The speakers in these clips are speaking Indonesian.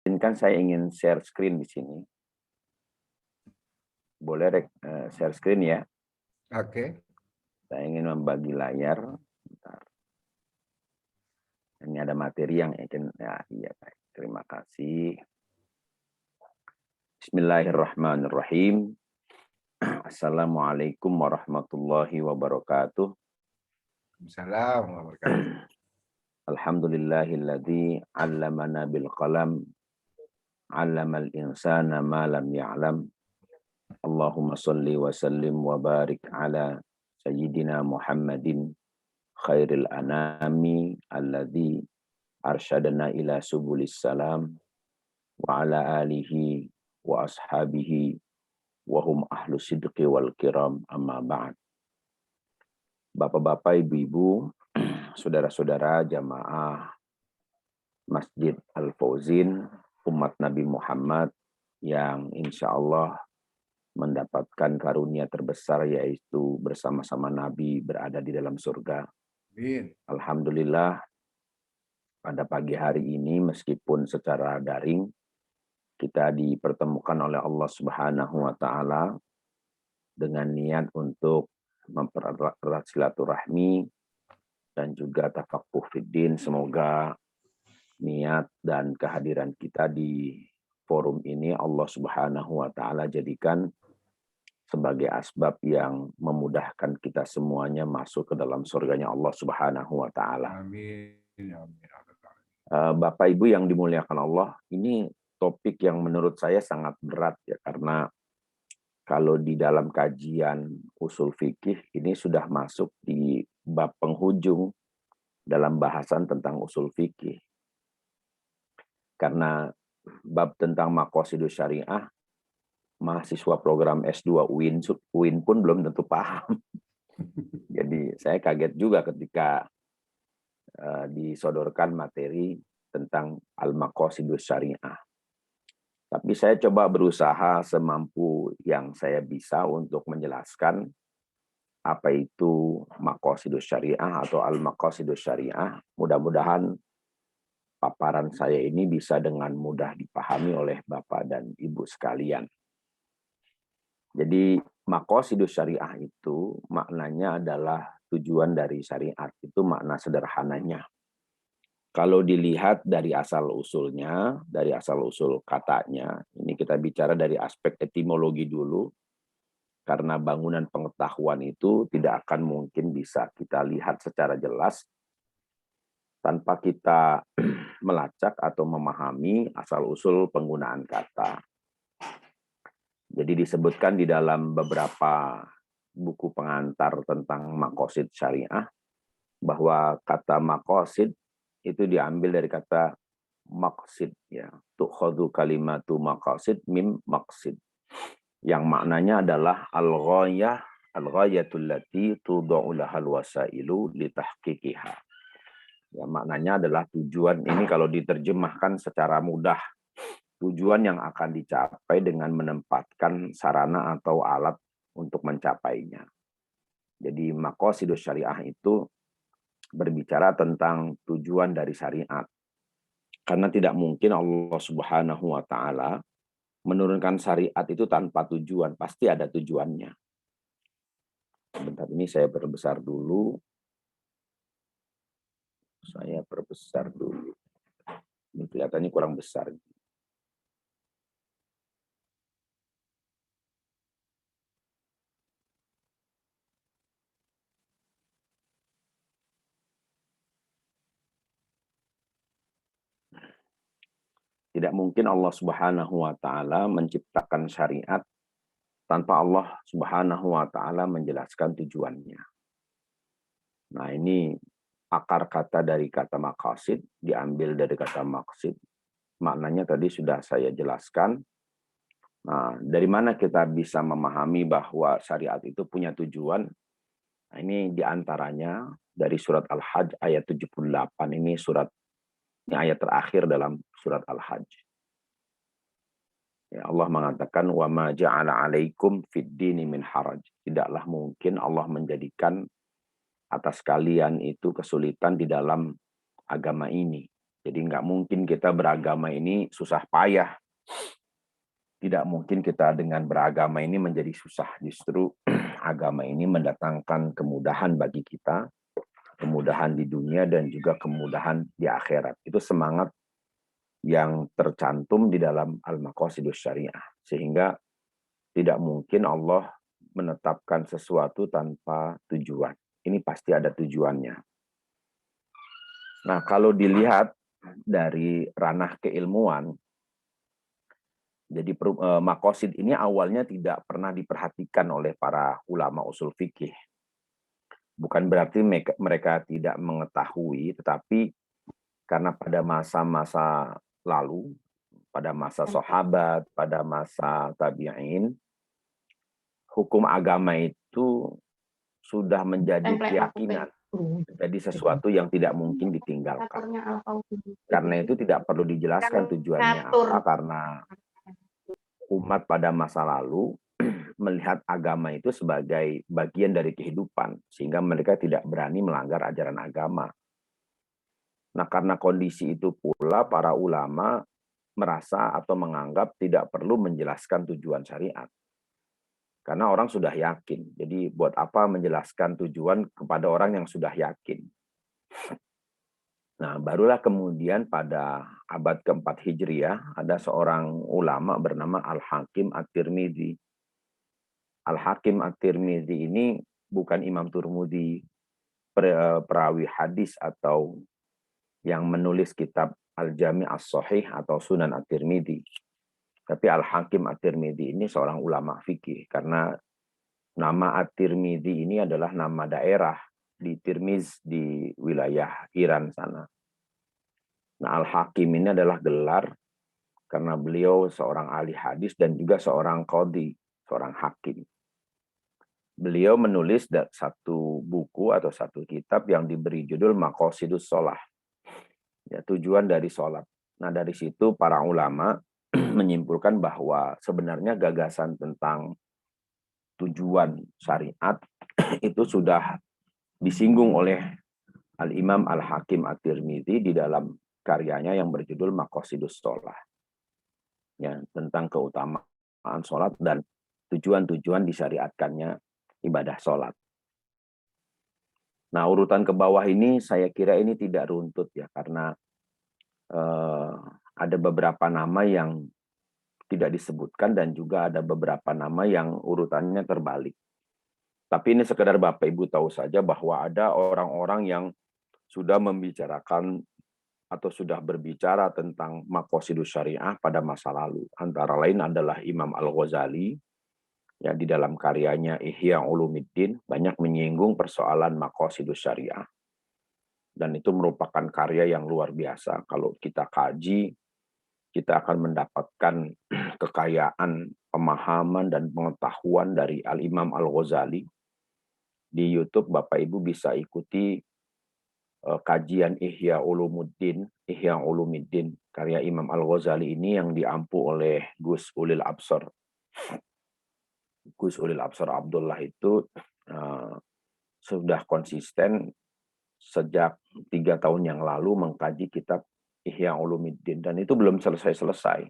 Kan saya ingin share screen di sini. Boleh share screen ya? Oke. Saya ingin membagi layar. Bentar. Ini ada materi yang ingin iya baik. Terima kasih. Bismillahirrahmanirrahim. Assalamualaikum warahmatullahi wabarakatuh. Assalamualaikum warahmatullahi wabarakatuh. Alhamdulillahilladzi 'allamana bil qalam, 'allamal insana ma lam ya'lam. Allahumma shalli wa sallim wa barik ala sayyidina Muhammadin khairil anami alladzi arsyadana ila subulis salam wa ala alihi wa ashabihi wa hum ahlu sidqi wal kiram amma ba'd. Bapak-bapak, ibu-ibu, saudara-saudara jamaah Masjid Al-Fauzin, umat Nabi Muhammad yang insya Allah mendapatkan karunia terbesar yaitu bersama-sama Nabi berada di dalam surga. Amin. Alhamdulillah pada pagi hari ini meskipun secara daring kita dipertemukan oleh Allah Subhanahu wa taala dengan niat untuk mempererat silaturahmi dan juga tafaqquh fiddin. Semoga niat dan kehadiran kita di forum ini Allah Subhanahu wa taala jadikan sebagai asbab yang memudahkan kita semuanya masuk ke dalam surganya Allah Subhanahu wa taala. Amin. Amin. Bapak Ibu yang dimuliakan Allah, ini topik yang menurut saya sangat berat ya, karena kalau di dalam kajian usul fikih ini sudah masuk di bab penghujung dalam bahasan tentang usul fikih. Karena bab tentang maqasidus syariah, mahasiswa program S2 UIN pun belum tentu paham. Jadi saya kaget juga ketika disodorkan materi tentang al-maqasidus syariah. Tapi saya coba berusaha semampu yang saya bisa untuk menjelaskan apa itu maqasidus syariah atau al-maqasidus syariah. Mudah-mudahan paparan saya ini bisa dengan mudah dipahami oleh Bapak dan Ibu sekalian. Jadi maqasidus syariah itu maknanya adalah tujuan dari syariat. Itu makna sederhananya. Kalau dilihat dari asal usulnya, dari asal usul katanya, ini kita bicara dari aspek etimologi dulu, karena bangunan pengetahuan itu tidak akan mungkin bisa kita lihat secara jelas tanpa kita melacak atau memahami asal usul penggunaan kata. Jadi disebutkan di dalam beberapa buku pengantar tentang maqasid syariah bahwa kata maqasid itu diambil dari kata maqsid ya. Tukhadhu kalimatu maqasid mim maqsid. Yang maknanya adalah al-ghayah, al-ghayatul lati tudau lahal wasailu litahqiqiha. Ya, maknanya adalah tujuan ini kalau diterjemahkan secara mudah, tujuan yang akan dicapai dengan menempatkan sarana atau alat untuk mencapainya. Jadi maqasidus syariah itu berbicara tentang tujuan dari syariat. Karena tidak mungkin Allah Subhanahu wa taala menurunkan syariat itu tanpa tujuan, pasti ada tujuannya. Sebentar ini saya perbesar dulu. Saya perbesar dulu. Ini kelihatannya kurang besar. Tidak mungkin Allah Subhanahu wa taala menciptakan syariat tanpa Allah Subhanahu wa taala menjelaskan tujuannya. Nah, ini akar kata dari kata maqasid diambil dari kata maqsid. Maknanya tadi sudah saya jelaskan. Nah, dari mana kita bisa memahami bahwa syariat itu punya tujuan? Nah, ini diantaranya dari surat Al-Hajj ayat 78. Ini ayat terakhir dalam surat Al-Hajj. Ya, Allah mengatakan wa ma ja'ala 'alaikum fid dini min haraj. Tidaklah mungkin Allah menjadikan atas kalian itu kesulitan di dalam agama ini. Jadi nggak mungkin kita beragama ini susah payah. Tidak mungkin kita dengan beragama ini menjadi susah. Justru agama ini mendatangkan kemudahan bagi kita, kemudahan di dunia dan juga kemudahan di akhirat. Itu semangat yang tercantum di dalam Al-Maqasidus Syariah. Sehingga tidak mungkin Allah menetapkan sesuatu tanpa tujuan. Ini pasti ada tujuannya. Nah, kalau dilihat dari ranah keilmuan, jadi maqasid ini awalnya tidak pernah diperhatikan oleh para ulama usul fikih. Bukan berarti mereka tidak mengetahui, tetapi karena pada masa-masa lalu, pada masa sahabat, pada masa tabi'in, hukum agama itu sudah menjadi keyakinan, jadi sesuatu yang tidak mungkin ditinggalkan. Karena itu tidak perlu dijelaskan tujuannya apa, karena umat pada masa lalu melihat agama itu sebagai bagian dari kehidupan, sehingga mereka tidak berani melanggar ajaran agama. Nah, karena kondisi itu pula para ulama merasa atau menganggap tidak perlu menjelaskan tujuan syariat. Karena orang sudah yakin. Jadi buat apa menjelaskan tujuan kepada orang yang sudah yakin. Nah, barulah kemudian pada abad keempat Hijriah ada seorang ulama bernama Al-Hakim At-Tirmidzi. Al-Hakim At-Tirmidzi ini bukan Imam Turmudi, perawi hadis atau yang menulis kitab Al-Jami' As-Sahih atau Sunan At-Tirmidzi. Tapi Al-Hakim At-Tirmidzi ini seorang ulama fikih, karena nama At-Tirmidzi ini adalah nama daerah di Tirmiz di wilayah Iran sana. Nah, Al-Hakim ini adalah gelar karena beliau seorang ahli hadis dan juga seorang qadhi, seorang hakim. Beliau menulis satu buku atau satu kitab yang diberi judul Maqasidus Shalah. Ya, tujuan dari sholat. Nah, dari situ para ulama menyimpulkan bahwa sebenarnya gagasan tentang tujuan syariat itu sudah disinggung oleh Al-Imam Al-Hakim At-Tirmidzi di dalam karyanya yang berjudul Maqasidus Shalah. Ya, tentang keutamaan sholat dan tujuan-tujuan disyariatkannya ibadah sholat. Nah, urutan ke bawah ini saya kira ini tidak runtut ya, karena ada beberapa nama yang tidak disebutkan dan juga ada beberapa nama yang urutannya terbalik. Tapi ini sekedar Bapak Ibu tahu saja bahwa ada orang-orang yang sudah membicarakan atau sudah berbicara tentang maqasidus syariah pada masa lalu. Antara lain adalah Imam Al-Ghazali, ya, di dalam karyanya Ihya Ulumuddin banyak menyinggung persoalan maqasidus syariah. Dan itu merupakan karya yang luar biasa. Kalau kita kaji, kita akan mendapatkan kekayaan pemahaman dan pengetahuan dari Al-Imam Al-Ghazali. Di YouTube Bapak Ibu bisa ikuti kajian Ihya Ulumuddin, karya Imam Al-Ghazali ini yang diampu oleh Gus Ulil Absar. Gus Ulil Absar Abdullah itu sudah konsisten sejak 3 tahun yang lalu mengkaji kitab Ihya Ulumuddin, dan itu belum selesai-selesai.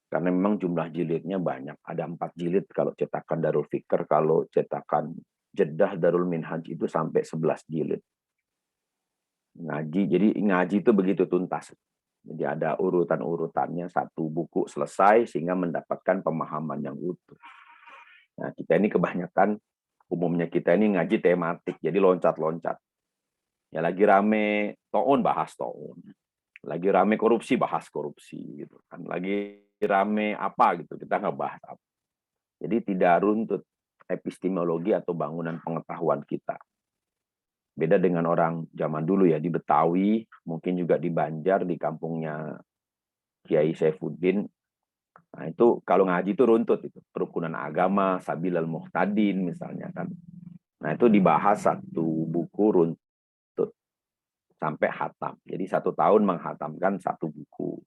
Karena memang jumlah jilidnya banyak. Ada 4 jilid kalau cetakan Darul Fikr, kalau cetakan Jeddah Darul Minhaj itu sampai 11 jilid. Jadi ngaji itu begitu tuntas. Jadi ada urutan-urutannya, satu buku selesai sehingga mendapatkan pemahaman yang utuh. Nah, kita ini kebanyakan, umumnya kita ini ngaji tematik, jadi loncat-loncat. Ya lagi rame ta'un, bahas ta'un. Lagi rame korupsi, bahas korupsi gitu kan. Lagi rame apa gitu, kita nggak bahas apa. Jadi tidak runtut epistemologi atau bangunan pengetahuan kita. Beda dengan orang zaman dulu ya, di Betawi, mungkin juga di Banjar, di kampungnya Kiai Saifuddin. Nah, itu kalau ngaji itu runtut itu, kerukunan agama, Sabilal Muhtadin misalnya kan. Nah, itu dibahas satu buku runtut sampai hatam. Jadi 1 tahun menghatamkan satu buku.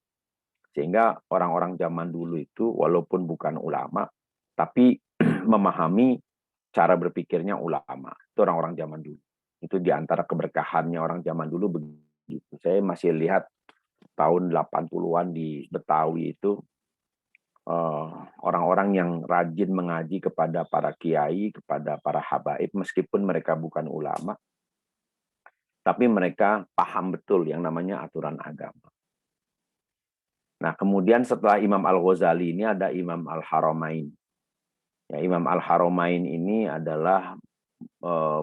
Sehingga orang-orang zaman dulu itu walaupun bukan ulama, tapi memahami cara berpikirnya ulama. Itu orang-orang zaman dulu. Itu diantara keberkahannya orang zaman dulu begitu. Saya masih lihat tahun 80-an di Betawi itu orang-orang yang rajin mengaji kepada para kiai, kepada para habaib, meskipun mereka bukan ulama, tapi mereka paham betul yang namanya aturan agama. Nah, kemudian setelah Imam Al-Ghazali ini ada Imam Al-Haramain. Ya, Imam Al-Haramain ini adalah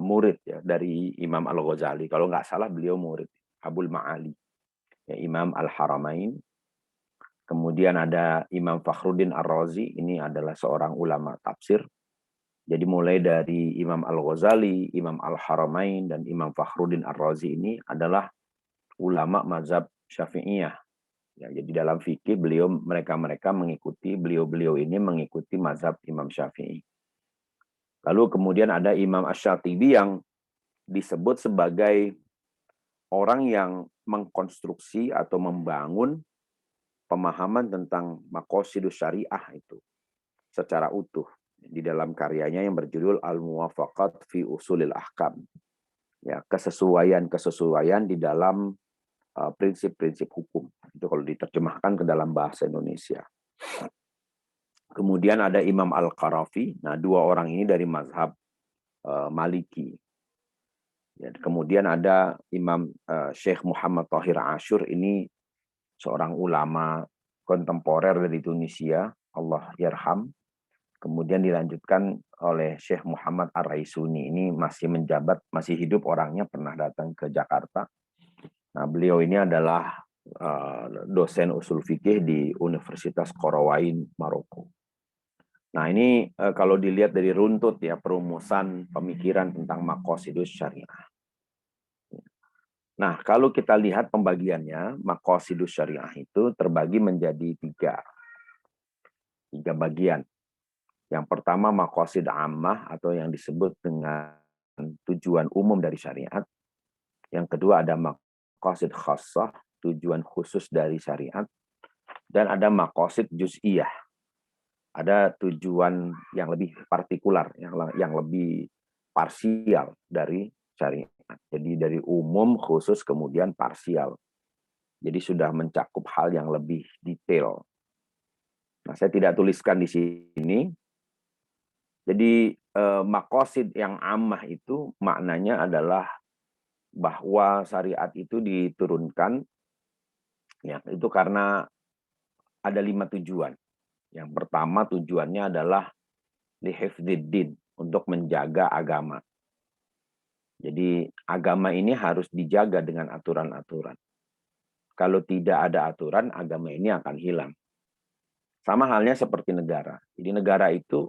murid ya dari Imam Al-Ghazali. Kalau nggak salah beliau murid Abul Ma'ali. Ya, Imam Al-Haramain. Kemudian ada Imam Fakhruddin Ar-Razi, ini adalah seorang ulama tafsir. Jadi mulai dari Imam Al-Ghazali, Imam Al-Haramain, dan Imam Fakhruddin Ar-Razi ini adalah ulama mazhab Syafi'iyah. Ya, jadi dalam fikih mereka beliau ini mengikuti mazhab Imam Syafi'i. Lalu kemudian ada Imam Asy-Syatibi yang disebut sebagai orang yang mengkonstruksi atau membangun pemahaman tentang maqasidus syariah itu secara utuh di dalam karyanya yang berjudul Al-Muwafaqat fi Usulil Ahkam. Ya, kesesuaian di dalam prinsip-prinsip hukum. Itu kalau diterjemahkan ke dalam bahasa Indonesia. Kemudian ada Imam Al-Qarafi. Nah, dua orang ini dari mazhab Maliki. Ya, kemudian ada Imam Syekh Muhammad Thahir Asyur, ini seorang ulama kontemporer dari Tunisia, Allah yarham. Kemudian dilanjutkan oleh Syekh Muhammad Ar-Raisuni, ini masih menjabat, masih hidup orangnya, pernah datang ke Jakarta. Nah, beliau ini adalah dosen usul fikih di Universitas Qarawuin, Maroko. Nah, ini kalau dilihat dari runtut ya, perumusan pemikiran tentang maqasidus syariah. Nah, kalau kita lihat pembagiannya, maqasidus syariah itu terbagi menjadi tiga bagian. Yang pertama maqasid ammah atau yang disebut dengan tujuan umum dari syariat. Yang kedua ada maqasid khassah, tujuan khusus dari syariat. Dan ada maqasid juz'iyah. Ada tujuan yang lebih partikular, yang lebih parsial dari syariat. Jadi dari umum, khusus, kemudian parsial. Jadi sudah mencakup hal yang lebih detail. Nah, saya tidak tuliskan di sini. Jadi maqasid yang ammah itu maknanya adalah bahwa syariat itu diturunkan ya, itu karena ada 5 tujuan. Yang pertama tujuannya adalah lihifdziddin, untuk menjaga agama. Jadi agama ini harus dijaga dengan aturan-aturan. Kalau tidak ada aturan, agama ini akan hilang. Sama halnya seperti negara. Jadi negara itu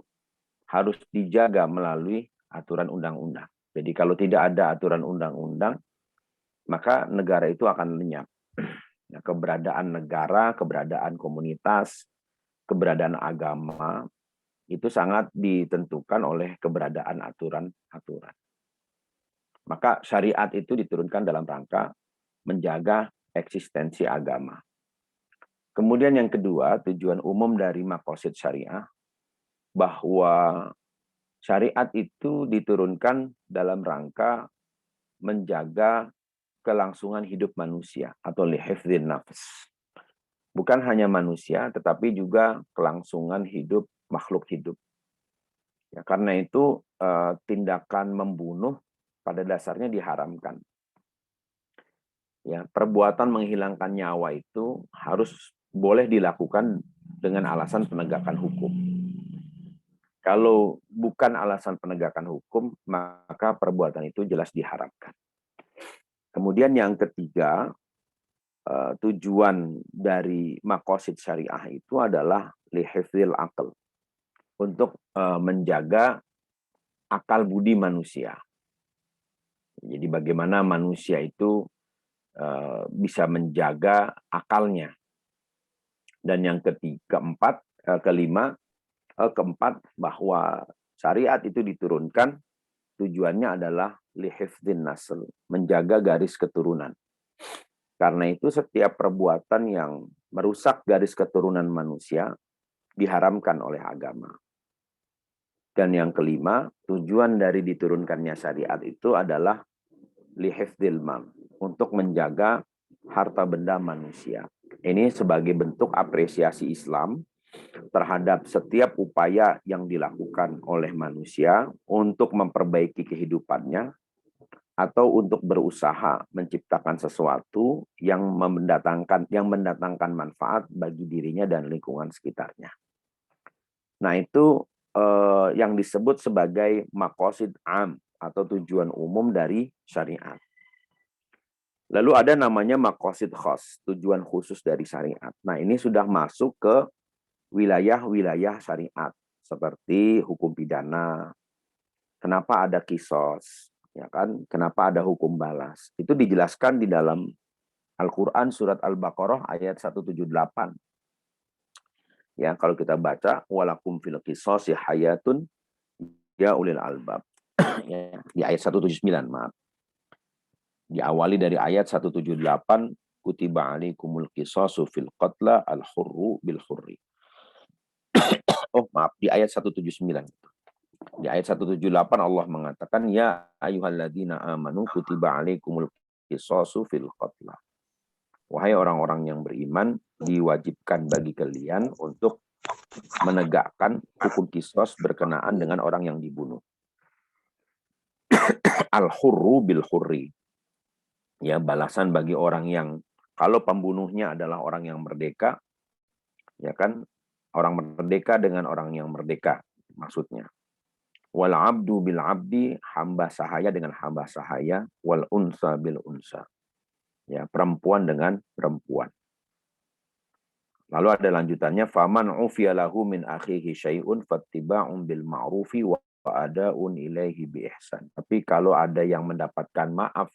harus dijaga melalui aturan undang-undang. Jadi kalau tidak ada aturan undang-undang, maka negara itu akan lenyap. Ya, keberadaan negara, keberadaan komunitas, keberadaan agama, itu sangat ditentukan oleh keberadaan aturan-aturan. Maka syariat itu diturunkan dalam rangka menjaga eksistensi agama. Kemudian yang kedua, tujuan umum dari maqasid syariah, bahwa syariat itu diturunkan dalam rangka menjaga kelangsungan hidup manusia atau lihifdzin nafs. Bukan hanya manusia, tetapi juga kelangsungan hidup makhluk hidup. Ya, karena itu tindakan membunuh pada dasarnya diharamkan. Ya, perbuatan menghilangkan nyawa itu harus boleh dilakukan dengan alasan penegakan hukum. Kalau bukan alasan penegakan hukum, maka perbuatan itu jelas diharamkan. Kemudian yang ketiga, tujuan dari maqasid syariah itu adalah lihifdzil aql, untuk menjaga akal budi manusia. Jadi bagaimana manusia itu bisa menjaga akalnya. Dan yang keempat, bahwa syariat itu diturunkan tujuannya adalah lihifdzin nasl, menjaga garis keturunan. Karena itu setiap perbuatan yang merusak garis keturunan manusia diharamkan oleh agama. Dan yang kelima, tujuan dari diturunkannya syariat itu adalah lihifdzil mal, untuk menjaga harta benda manusia. Ini sebagai bentuk apresiasi Islam terhadap setiap upaya yang dilakukan oleh manusia untuk memperbaiki kehidupannya atau untuk berusaha menciptakan sesuatu yang mendatangkan manfaat bagi dirinya dan lingkungan sekitarnya. Nah, itu yang disebut sebagai maqasid am atau tujuan umum dari syariat. Lalu ada namanya maqasid khas, tujuan khusus dari syariat. Nah, ini sudah masuk ke wilayah-wilayah syariat seperti hukum pidana. Kenapa ada kisos? Ya kan? Kenapa ada hukum balas? Itu dijelaskan di dalam Al-Qur'an surat Al-Baqarah ayat 178. Ya, kalau kita baca walakum fil qisasi hayatun ya ulil albab. Ya, di ayat 179, maaf. Diawali dari ayat 178, kutiba alaikumul qisasu fil qatla al-hurru bil hurri. Oh, maaf, di ayat 179. Di ayat 178 Allah mengatakan ya ayyuhalladzina amanu kutiba alaikumul qisasu fil qatla. Wahai orang-orang yang beriman, diwajibkan bagi kalian untuk menegakkan hukum kisos berkenaan dengan orang yang dibunuh. Al-hurru bil hurri. Ya, balasan bagi orang yang kalau pembunuhnya adalah orang yang merdeka, ya kan, orang merdeka dengan orang yang merdeka maksudnya. Wal abdu bil abdi, hamba sahaya dengan hamba sahaya, wal unsa bil unsa. Ya, perempuan dengan perempuan. Lalu ada lanjutannya, faman ufiya lahu min akhihi syai'un fattiba'un bil ma'rufi wa ada'un ilaihi bi ihsan. Tapi kalau ada yang mendapatkan maaf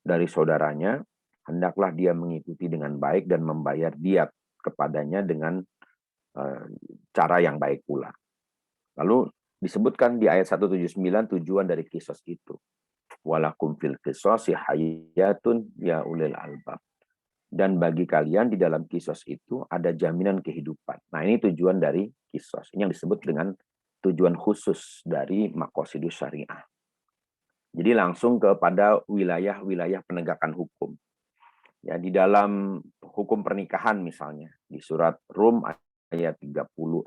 dari saudaranya, hendaklah dia mengikuti dengan baik dan membayar diat kepadanya dengan cara yang baik pula. Lalu disebutkan di ayat 179 tujuan dari kisos itu. Walakum fil qisasi hayatun ya ulil albab. Dan bagi kalian di dalam kisos itu ada jaminan kehidupan. Nah, ini tujuan dari kisos. Ini yang disebut dengan tujuan khusus dari maqasidus syariah. Jadi langsung kepada wilayah-wilayah penegakan hukum. Ya, di dalam hukum pernikahan misalnya, di surat Rum ayat 21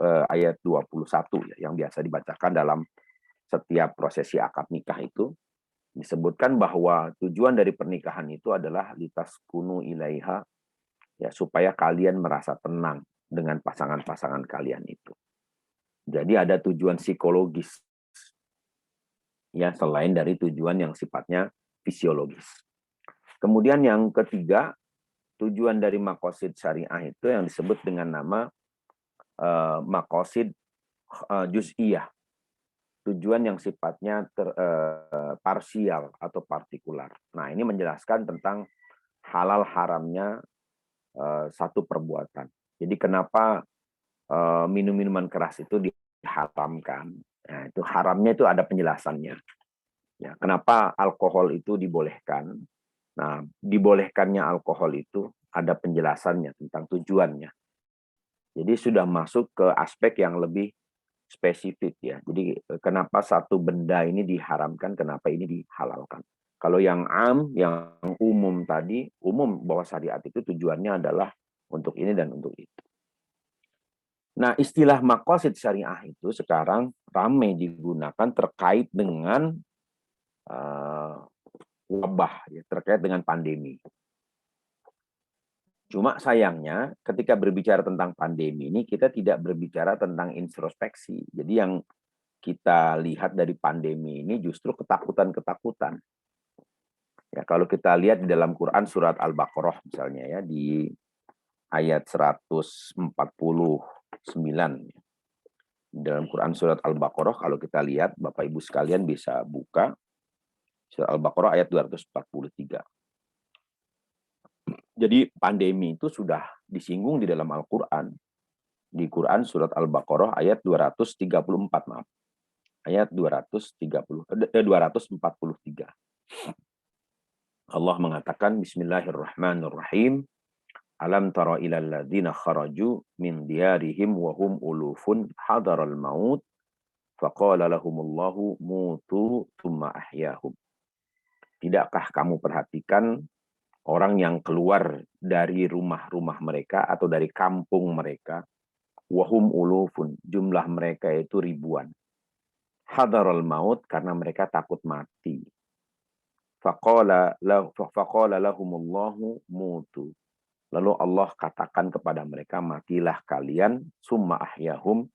ya, yang biasa dibacakan dalam setiap prosesi akad nikah itu, disebutkan bahwa tujuan dari pernikahan itu adalah litaskunu ilaiha, ya, supaya kalian merasa tenang dengan pasangan-pasangan kalian itu. Jadi ada tujuan psikologis, ya, selain dari tujuan yang sifatnya fisiologis. Kemudian yang ketiga, tujuan dari maqasid syariah itu yang disebut dengan nama maqasid juz'iyah. Tujuan yang sifatnya parsial atau partikular. Nah, ini menjelaskan tentang halal haramnya satu perbuatan. Jadi kenapa minum minuman keras itu diharamkan? Nah, itu haramnya itu ada penjelasannya. Ya, kenapa alkohol itu dibolehkan? Nah, dibolehkannya alkohol itu ada penjelasannya tentang tujuannya. Jadi sudah masuk ke aspek yang lebih spesifik ya. Jadi kenapa satu benda ini diharamkan, kenapa ini dihalalkan. Kalau yang yang umum tadi, umum bahwa syariat itu tujuannya adalah untuk ini dan untuk itu. Nah, istilah maqasid syariah itu sekarang ramai digunakan terkait dengan wabah, ya, terkait dengan pandemi. Cuma sayangnya ketika berbicara tentang pandemi ini, kita tidak berbicara tentang introspeksi. Jadi yang kita lihat dari pandemi ini justru ketakutan-ketakutan. Ya, kalau kita lihat di dalam Quran surat Al-Baqarah misalnya ya, di ayat 149. Di dalam Quran surat Al-Baqarah kalau kita lihat, Bapak Ibu sekalian bisa buka surat Al-Baqarah ayat 243. Jadi pandemi itu sudah disinggung di dalam Al-Quran. Di Quran surat Al-Baqarah ayat 234, maaf. Ayat 243. Allah mengatakan bismillahirrahmanirrahim. Alam tara ilal ladzina kharaju min diyarihim wa hum ulufun hadaral maut faqala lahumullahu mutu tsumma ahyahum. Tidakkah kamu perhatikan Orang yang keluar dari rumah-rumah mereka atau dari kampung mereka, wahum ulufun, jumlah mereka itu ribuan. Hadarul maut, karena mereka takut mati. Faqala lahumullahu mutu. Lalu Allah katakan kepada mereka, matilah kalian, summa ahyahum,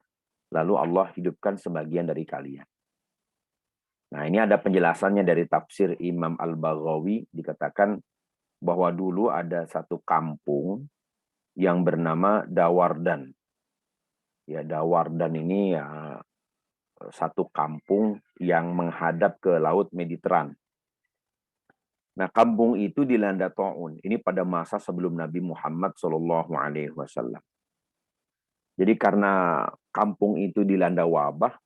lalu Allah hidupkan sebagian dari kalian. Nah, ini ada penjelasannya dari tafsir Imam Al-Baghawi, dikatakan bahwa dulu ada satu kampung yang bernama Dawardan. Ya, Dawardan ini ya satu kampung yang menghadap ke Laut Mediteran. Nah, kampung itu dilanda taun. Ini pada masa sebelum Nabi Muhammad SAW. Jadi karena kampung itu dilanda wabah,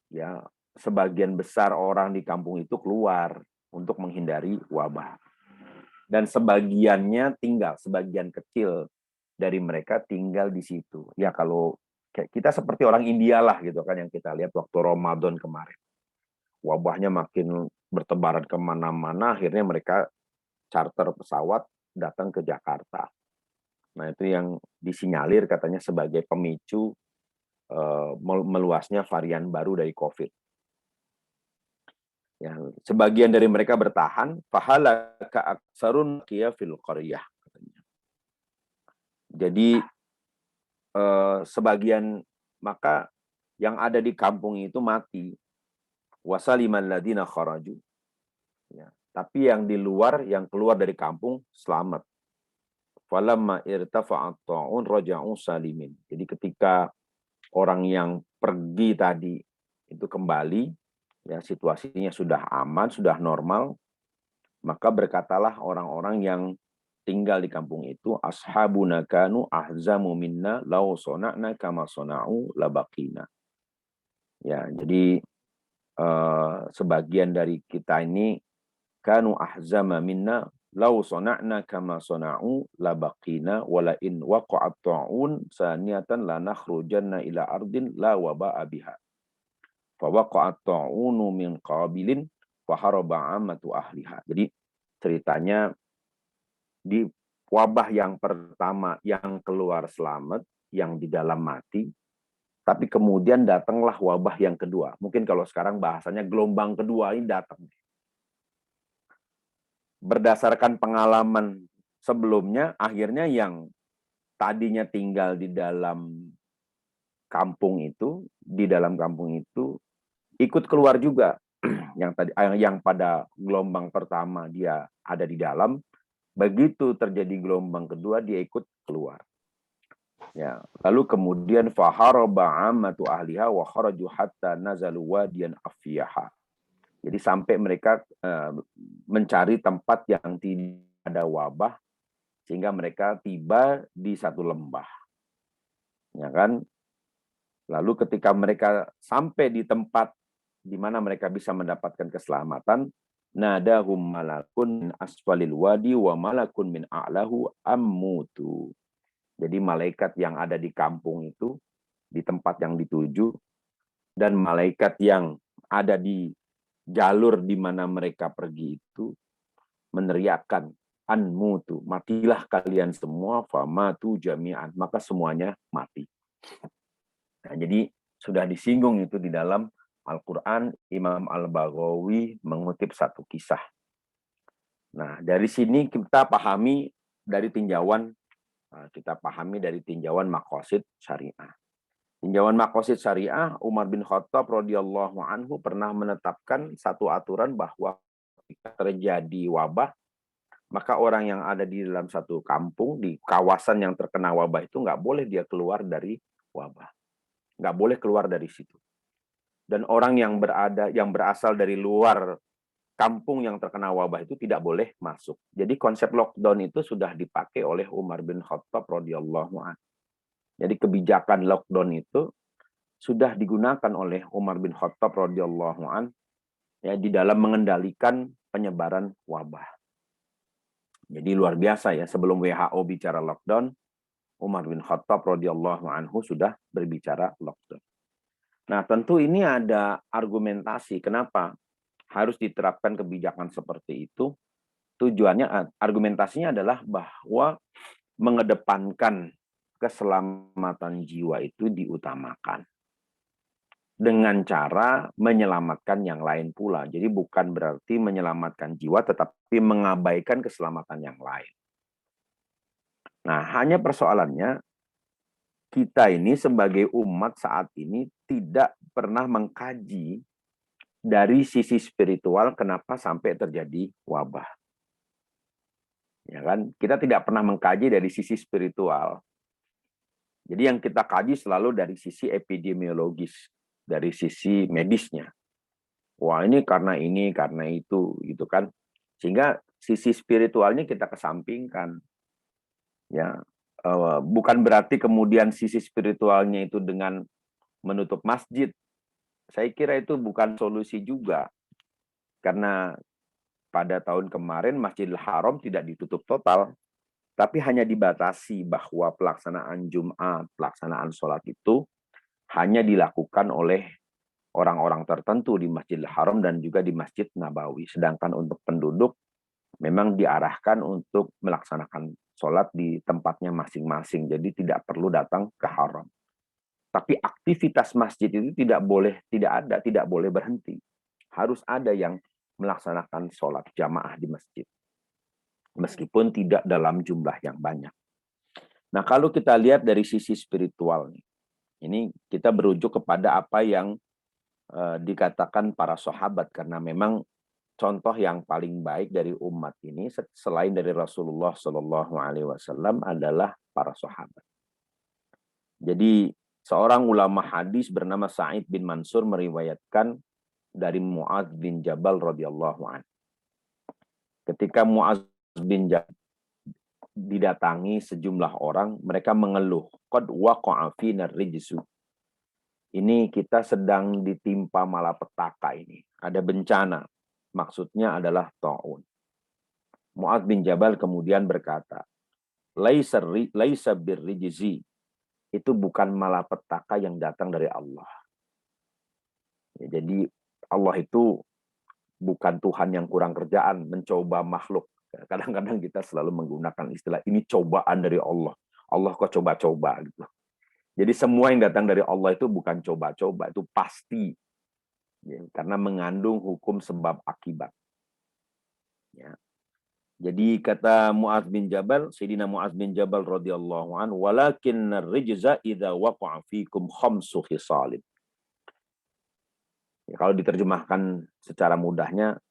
ya sebagian besar orang di kampung itu keluar untuk menghindari wabah. Dan sebagiannya tinggal, sebagian kecil dari mereka tinggal di situ. Ya kalau kita seperti orang India lah gitu kan yang kita lihat waktu Ramadan kemarin. Wabahnya makin bertebaran kemana-mana, akhirnya mereka charter pesawat datang ke Jakarta. Nah itu yang disinyalir katanya sebagai pemicu meluasnya varian baru dari COVID. Ya, sebagian dari mereka bertahan, fahalaka aksarun qiya fil qaryah. Jadi sebagian maka yang ada di kampung itu mati. Wasaliman ladina kharaju. Ya. Tapi yang di luar, yang keluar dari kampung, selamat. Falamma irtafa'at ta'un raja'u salimin. Jadi ketika orang yang pergi tadi itu kembali, ya situasinya sudah aman, sudah normal, maka berkatalah orang-orang yang tinggal di kampung itu, ashabuna kanu ahzamu minna law sona'na kama sona'u labaqina. Ya, jadi sebagian dari kita ini kanu ahzama minna law sona'na kama sona'u labaqina wala in waqa'at ta'un saniyatan lanakhrujanna ila ardin la waba'a biha. Fa waqa'at ta'unu min qabilin fa haraba 'amatu ahliha. Jadi ceritanya di wabah yang pertama yang keluar selamat, yang di dalam mati, tapi kemudian datanglah wabah yang kedua. Mungkin kalau sekarang bahasanya gelombang kedua ini datang. Berdasarkan pengalaman sebelumnya, akhirnya yang tadinya tinggal di dalam kampung itu, ikut keluar juga. Yang pada gelombang pertama dia ada di dalam, begitu terjadi gelombang kedua dia ikut keluar. Ya, lalu kemudian faharaba ammatu ahliha wa kharaju hatta nazalu wadiyan afiyaha. Jadi sampai mereka mencari tempat yang tidak ada wabah sehingga mereka tiba di satu lembah. Ya kan? Lalu ketika mereka sampai di tempat di mana mereka bisa mendapatkan keselamatan, nadahum malakun min asfalil wadi wa malakun min a'lahu ammutu. Jadi malaikat yang ada di kampung itu, di tempat yang dituju, dan malaikat yang ada di jalur di mana mereka pergi itu, meneriakkan, anmutu, matilah kalian semua, famatu jami'an, maka semuanya mati. Nah, jadi sudah disinggung itu di dalam Al-Quran, Imam Al-Baghawi mengutip satu kisah. Nah, dari sini kita pahami dari tinjauan maqasid syariah. Tinjauan maqasid syariah, Umar bin Khattab radhiyallahu anhu pernah menetapkan satu aturan bahwa ketika terjadi wabah, maka orang yang ada di dalam satu kampung, di kawasan yang terkena wabah itu nggak boleh dia keluar dari wabah. Nggak boleh keluar dari situ. Dan orang yang berasal dari luar kampung yang terkena wabah itu tidak boleh masuk. Jadi konsep lockdown itu sudah dipakai oleh Umar bin Khattab radhiyallahu anhu. Jadi kebijakan lockdown itu sudah digunakan oleh Umar bin Khattab radhiyallahu anhu ya di dalam mengendalikan penyebaran wabah. Jadi luar biasa ya, sebelum WHO bicara lockdown, Umar bin Khattab radhiyallahu anhu sudah berbicara lockdown. Nah, tentu ini ada argumentasi kenapa harus diterapkan kebijakan seperti itu, tujuannya, argumentasinya adalah bahwa mengedepankan keselamatan jiwa itu diutamakan dengan cara menyelamatkan yang lain pula. Jadi bukan berarti menyelamatkan jiwa, tetapi mengabaikan keselamatan yang lain. Nah, hanya persoalannya, kita ini sebagai umat saat ini tidak pernah mengkaji dari sisi spiritual kenapa sampai terjadi wabah. Ya kan? Kita tidak pernah mengkaji dari sisi spiritual. Jadi yang kita kaji selalu dari sisi epidemiologis, dari sisi medisnya. Wah, ini karena itu, gitu kan. Sehingga sisi spiritualnya kita kesampingkan. Ya, bukan berarti kemudian sisi spiritualnya itu dengan menutup masjid. Saya kira itu bukan solusi juga. Karena pada tahun kemarin Masjidil Haram tidak ditutup total, tapi hanya dibatasi bahwa pelaksanaan Jumat, pelaksanaan sholat itu hanya dilakukan oleh orang-orang tertentu di Masjidil Haram dan juga di Masjid Nabawi. Sedangkan untuk penduduk memang diarahkan untuk melaksanakan sholat di tempatnya masing-masing. Jadi tidak perlu datang ke haram. Tapi aktivitas masjid itu tidak boleh berhenti. Harus ada yang melaksanakan sholat jamaah di masjid. Meskipun tidak dalam jumlah yang banyak. Nah, kalau kita lihat dari sisi spiritual, ini kita berujuk kepada apa yang dikatakan para sahabat, karena memang contoh yang paling baik dari umat ini selain dari Rasulullah Shallallahu Alaihi Wasallam adalah para sahabat. Jadi seorang ulama hadis bernama Sa'id bin Mansur meriwayatkan dari Mu'adz bin Jabal radhiyallahu anhu. Ketika Mu'adz bin Jabal didatangi sejumlah orang, mereka mengeluh, qad waqa'a fina rijsu. Ini kita sedang ditimpa malapetaka ini. Ada bencana. Maksudnya adalah ta'un. Mu'adz bin Jabal kemudian berkata, laisa birrijzi. Itu bukan malapetaka yang datang dari Allah. Ya, jadi Allah itu bukan Tuhan yang kurang kerjaan, mencoba makhluk. Kadang-kadang kita selalu menggunakan istilah ini cobaan dari Allah. Allah kok coba-coba gitu. Jadi semua yang datang dari Allah itu bukan coba-coba, itu pasti. Ya, karena mengandung hukum sebab akibat. Ya. Jadi kata Mu'adz bin Jabal, Sayyidina Mu'adz bin Jabal radhiyallahu anhu, walakinnar rijza idza waqa'a fikum khamsu khisalin. Ya, kalau diterjemahkan secara mudahnya,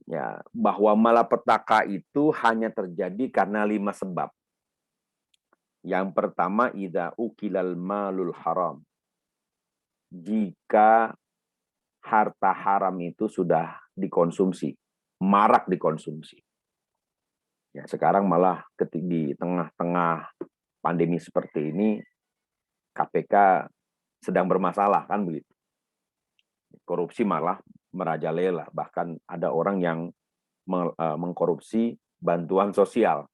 ya, bahwa malapetaka itu hanya terjadi karena 5 sebab. Yang pertama, idza ukilal malul haram. Jika harta haram itu sudah dikonsumsi, marak dikonsumsi. Ya, sekarang malah di tengah-tengah pandemi seperti ini, KPK sedang bermasalah, kan begitu. Korupsi malah merajalela, bahkan ada orang yang mengkorupsi bantuan sosial.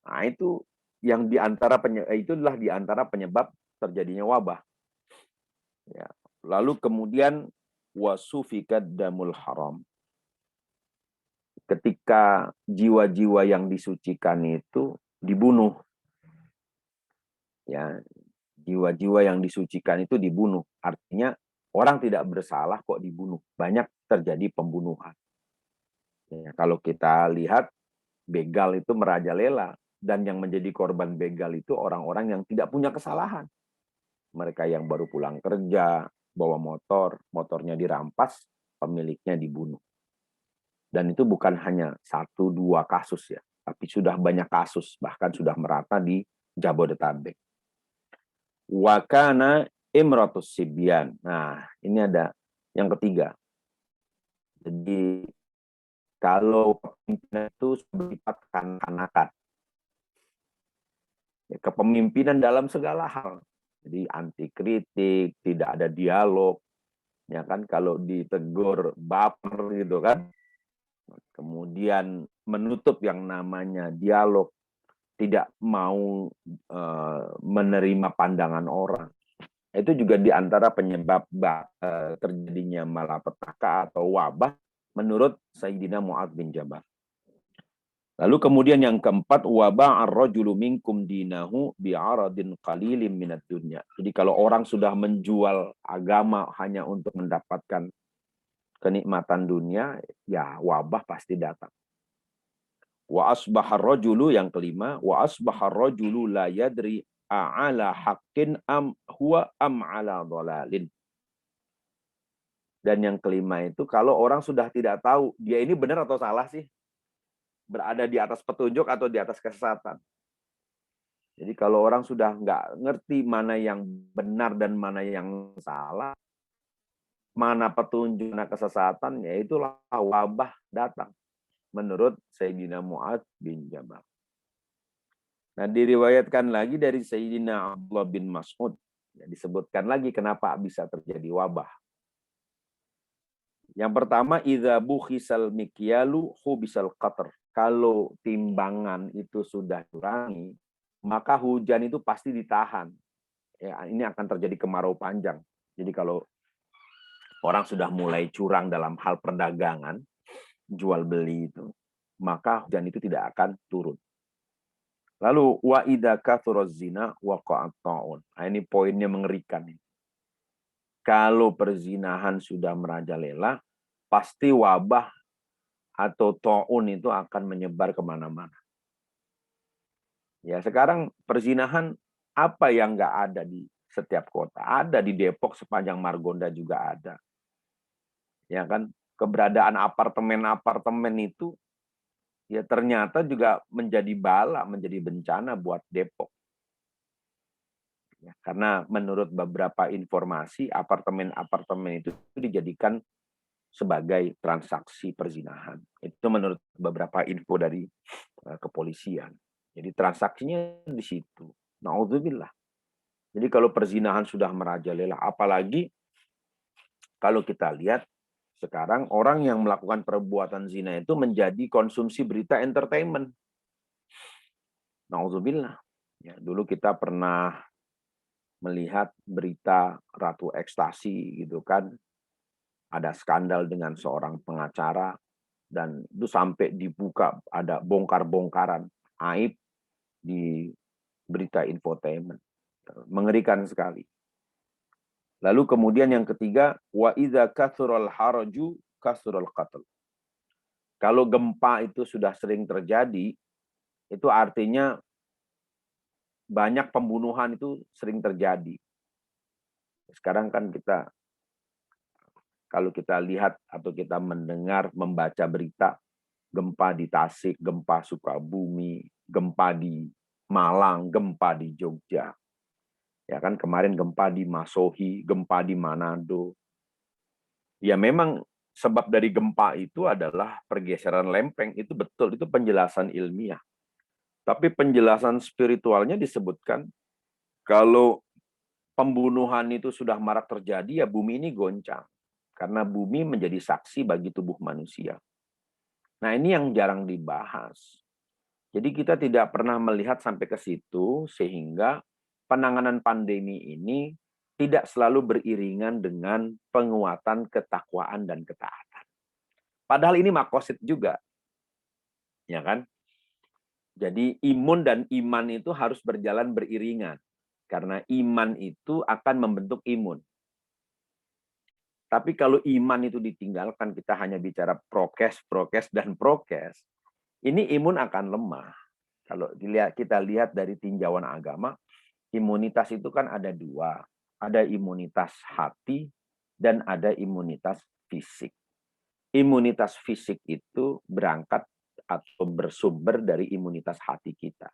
Nah, itu yang itulah di antara penyebab terjadinya wabah. Ya. Lalu kemudian wasufikat damul haram. Ketika jiwa-jiwa yang disucikan itu dibunuh. Ya, jiwa-jiwa yang disucikan itu dibunuh. Artinya orang tidak bersalah kok dibunuh. Banyak terjadi pembunuhan. Ya, kalau kita lihat begal itu merajalela, dan yang menjadi korban begal itu orang-orang yang tidak punya kesalahan. Mereka yang baru pulang kerja, bawa motor, motornya dirampas, pemiliknya dibunuh. Dan itu bukan hanya 1-2 kasus ya, tapi sudah banyak kasus, bahkan sudah merata di Jabodetabek. Wa kana imratus sibyan. Nah, ini ada yang ketiga. Jadi kalau kepemimpinan itu bersifat kanak-kanakan. Ya, kepemimpinan dalam segala hal. Jadi anti kritik, tidak ada dialog. Ya kan, kalau ditegur baper gitu kan. Kemudian menutup yang namanya dialog, tidak mau menerima pandangan orang. Itu juga di antara penyebab terjadinya malapetaka atau wabah menurut Sayyidina Mu'adz bin Jabal. Lalu kemudian yang keempat, waba'ar rajulu minkum dinahu bi'aradin qalilin minad dunya. Jadi kalau orang sudah menjual agama hanya untuk mendapatkan kenikmatan dunia, ya wabah pasti datang. Wa asbahar rajulu, yang kelima, wa asbahar rajulu la yadri a'ala haqqin am huwa am ala dhalalin. Dan yang kelima itu, kalau orang sudah tidak tahu dia ini benar atau salah sih, berada di atas petunjuk atau di atas kesesatan. Jadi kalau orang sudah nggak ngerti mana yang benar dan mana yang salah, mana petunjuk, mana kesesatan, ya itulah wabah datang. Menurut Sayyidina Mu'adz bin Jabal. Nah, diriwayatkan lagi dari Sayyidina Abdullah bin Mas'ud. Ya, disebutkan lagi kenapa bisa terjadi wabah. Yang pertama, idza bukhisal mikyalu hubisal qatr. Kalau timbangan itu sudah kurangi, maka hujan itu pasti ditahan. Ya, ini akan terjadi kemarau panjang. Jadi kalau orang sudah mulai curang dalam hal perdagangan, jual beli itu, maka hujan itu tidak akan turun. Lalu wa idza kathura zina waqa'at ta'un. Nah, ini poinnya mengerikan. Kalau perzinahan sudah merajalela, pasti wabah atau ta'un itu akan menyebar kemana-mana. Ya, sekarang perzinahan apa yang nggak ada di setiap kota? Ada di Depok sepanjang Margonda juga ada. Ya kan, keberadaan apartemen-apartemen itu ya ternyata juga menjadi bala, menjadi bencana buat Depok. Ya, karena menurut beberapa informasi, apartemen-apartemen itu dijadikan sebagai transaksi perzinahan. Itu menurut beberapa info dari kepolisian. Jadi transaksinya di situ. Na'udzubillah. Jadi kalau perzinahan sudah merajalela, apalagi kalau kita lihat sekarang orang yang melakukan perbuatan zina itu menjadi konsumsi berita entertainment. Na'udzubillah. Ya, dulu kita pernah melihat berita Ratu Ekstasi gitu kan. Ada skandal dengan seorang pengacara dan itu sampai dibuka, ada bongkar-bongkaran aib di berita infotainment. Mengerikan sekali. Lalu kemudian yang ketiga, wa idza kathural haraju kathural qatl. Kalau gempa itu sudah sering terjadi, itu artinya banyak pembunuhan itu sering terjadi. Sekarang kan kita, kalau kita lihat atau kita mendengar, membaca berita, gempa di Tasik, gempa Sukabumi, gempa di Malang, gempa di Jogja. Ya kan, kemarin gempa di Masohi, gempa di Manado. Ya memang sebab dari gempa itu adalah pergeseran lempeng, itu betul, itu penjelasan ilmiah. Tapi penjelasan spiritualnya disebutkan kalau pembunuhan itu sudah marak terjadi, ya bumi ini goncang. Karena bumi menjadi saksi bagi tubuh manusia. Nah, ini yang jarang dibahas. Jadi kita tidak pernah melihat sampai ke situ, sehingga penanganan pandemi ini tidak selalu beriringan dengan penguatan ketakwaan dan ketaatan. Padahal ini makosid juga. Ya kan? Jadi imun dan iman itu harus berjalan beriringan. Karena iman itu akan membentuk imun. Tapi kalau iman itu ditinggalkan, kita hanya bicara prokes, prokes, dan prokes, ini imun akan lemah. Kalau kita lihat dari tinjauan agama, imunitas itu kan ada dua. Ada imunitas hati dan ada imunitas fisik. Imunitas fisik itu berangkat atau bersumber dari imunitas hati kita.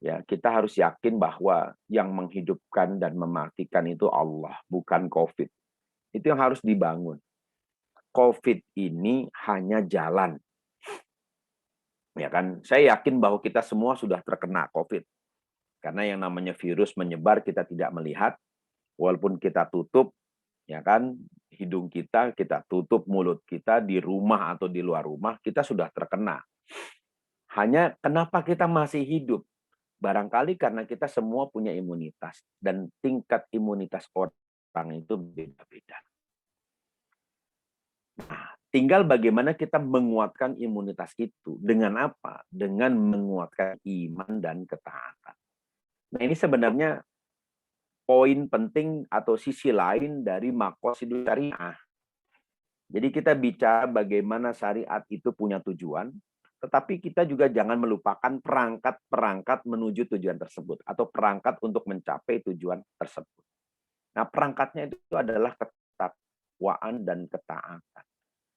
Ya, kita harus yakin bahwa yang menghidupkan dan mematikan itu Allah, bukan COVID. Itu yang harus dibangun. COVID ini hanya jalan. Ya kan, saya yakin bahwa kita semua sudah terkena COVID. Karena yang namanya virus menyebar kita tidak melihat, walaupun kita tutup, ya kan, hidung kita tutup, mulut kita di rumah atau di luar rumah, kita sudah terkena. Hanya kenapa kita masih hidup? Barangkali karena kita semua punya imunitas, dan tingkat imunitas orang itu beda-beda. Nah, Tinggal bagaimana kita menguatkan imunitas itu. Dengan apa? Dengan menguatkan iman dan ketaatan. Nah, ini sebenarnya poin penting atau sisi lain dari maqasidus syariah. Jadi kita bicara bagaimana syariat itu punya tujuan, tetapi kita juga jangan melupakan perangkat-perangkat menuju tujuan tersebut atau perangkat untuk mencapai tujuan tersebut. Nah, perangkatnya itu adalah ketakwaan dan ketaatan.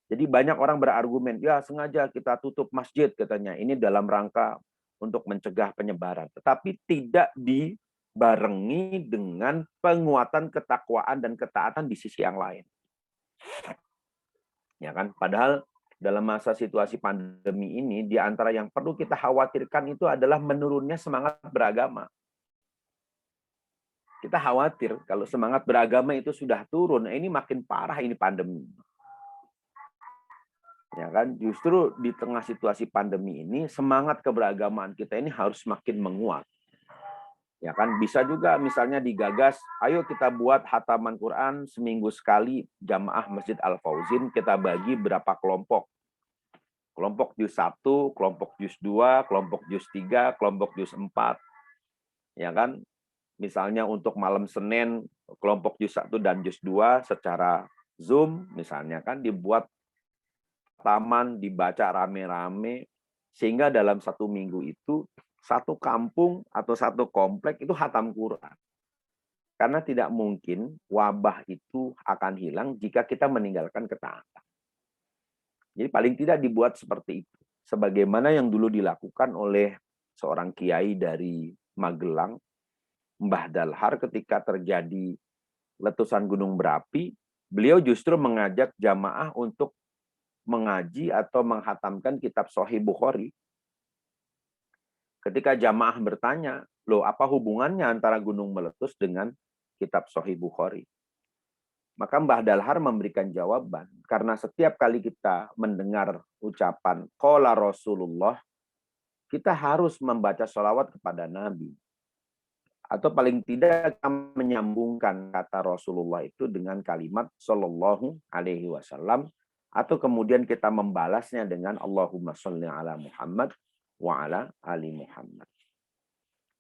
Jadi banyak orang berargumen, ya sengaja kita tutup masjid katanya, ini dalam rangka untuk mencegah penyebaran. Tetapi tidak dibarengi dengan penguatan ketakwaan dan ketaatan di sisi yang lain. Ya kan? Padahal dalam masa situasi pandemi ini, di antara yang perlu kita khawatirkan itu adalah menurunnya semangat beragama. Kita khawatir kalau semangat beragama itu sudah turun, ini makin parah ini pandemi. Ya kan? Justru di tengah situasi pandemi ini, semangat keberagamaan kita ini harus makin menguat. Ya kan? Bisa juga misalnya digagas, ayo kita buat hataman Quran seminggu sekali jamaah Masjid Al-Fauzin, kita bagi berapa kelompok. Kelompok juz 1, kelompok juz 2, kelompok juz 3, kelompok juz 4. Ya kan? Misalnya untuk malam Senin, kelompok juz 1 dan juz 2 secara Zoom misalnya kan dibuat taman, dibaca rame-rame, sehingga dalam satu minggu itu satu kampung atau satu komplek itu khatam Quran. Karena tidak mungkin wabah itu akan hilang jika kita meninggalkan ketaatan. Jadi paling tidak dibuat seperti itu. Sebagaimana yang dulu dilakukan oleh seorang kiai dari Magelang, Mbah Dalhar, ketika terjadi letusan gunung berapi, beliau justru mengajak jamaah untuk mengaji atau menghatamkan kitab Sahih Bukhari. Ketika jamaah bertanya, loh apa hubungannya antara gunung meletus dengan kitab Sahih Bukhari? Maka Mbah Dalhar memberikan jawaban, karena setiap kali kita mendengar ucapan qala Rasulullah, kita harus membaca sholawat kepada Nabi. Atau paling tidak kita menyambungkan kata Rasulullah itu dengan kalimat sallallahu alaihi wasallam, atau kemudian kita membalasnya dengan Allahumma sholli ala Muhammad wa ala ali Muhammad.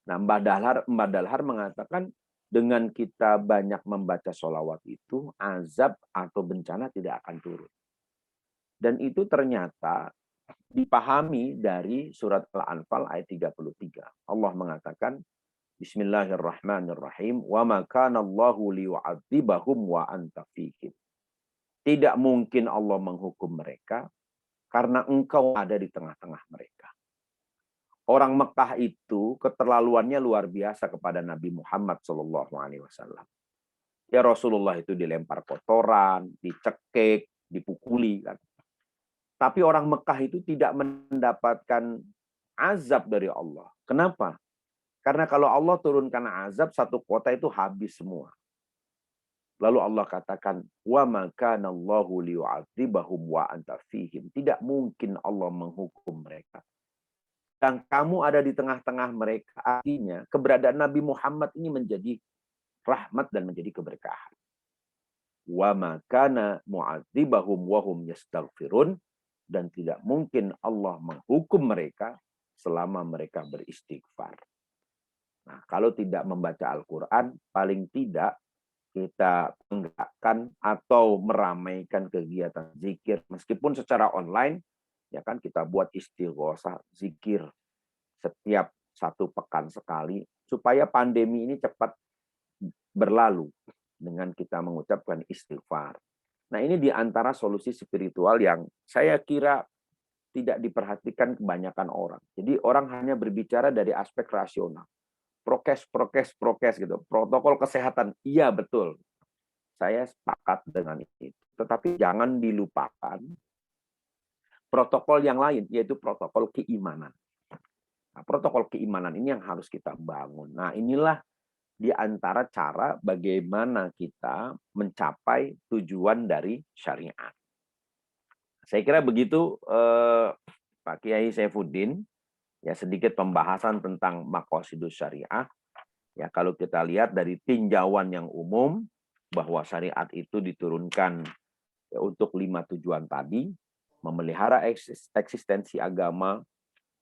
Nah, Mbah Dalhar mengatakan dengan kita banyak membaca sholawat itu, azab atau bencana tidak akan turun. Dan itu ternyata dipahami dari surat Al-Anfal ayat 33. Allah mengatakan, Bismillahirrahmanirrahim, wa ma kana Allahu liyu'adzibahum wa anta fihim. Tidak mungkin Allah menghukum mereka karena engkau ada di tengah-tengah mereka. Orang Mekah itu keterlaluannya luar biasa kepada Nabi Muhammad SAW. Ya Rasulullah itu dilempar kotoran, dicekik, dipukuli. Kan. Tapi orang Mekah itu tidak mendapatkan azab dari Allah. Kenapa? Karena kalau Allah turunkan azab, satu kota itu habis semua. Lalu Allah katakan, wa ma kana Allahu liyu'adzibahum wa anta fihim. Tidak mungkin Allah menghukum mereka. Dan kamu ada di tengah-tengah mereka. Artinya, keberadaan Nabi Muhammad ini menjadi rahmat dan menjadi keberkahan. Wa ma kana mu'adzibahum wa hum yastaghfirun. Dan tidak mungkin Allah menghukum mereka selama mereka beristighfar. Nah, kalau tidak membaca Al-Quran, paling tidak kita menggerakkan atau meramaikan kegiatan zikir. Meskipun secara online, ya kan kita buat istighosah, zikir setiap satu pekan sekali supaya pandemi ini cepat berlalu dengan kita mengucapkan istighfar. Nah, ini di antara solusi spiritual yang saya kira tidak diperhatikan kebanyakan orang. Jadi orang hanya berbicara dari aspek rasional. Prokes gitu. Protokol kesehatan, iya betul. Saya sepakat dengan itu. Tetapi jangan dilupakan protokol yang lain, yaitu protokol keimanan. Nah, protokol keimanan ini yang harus kita bangun. Nah, inilah di antara cara bagaimana kita mencapai tujuan dari syariat. Saya kira begitu, Pak Kiai Saifuddin, ya sedikit pembahasan tentang maqasidus syariah. Ya, kalau kita lihat dari tinjauan yang umum, bahwa syariat itu diturunkan untuk 5 tujuan tadi, memelihara eksistensi agama,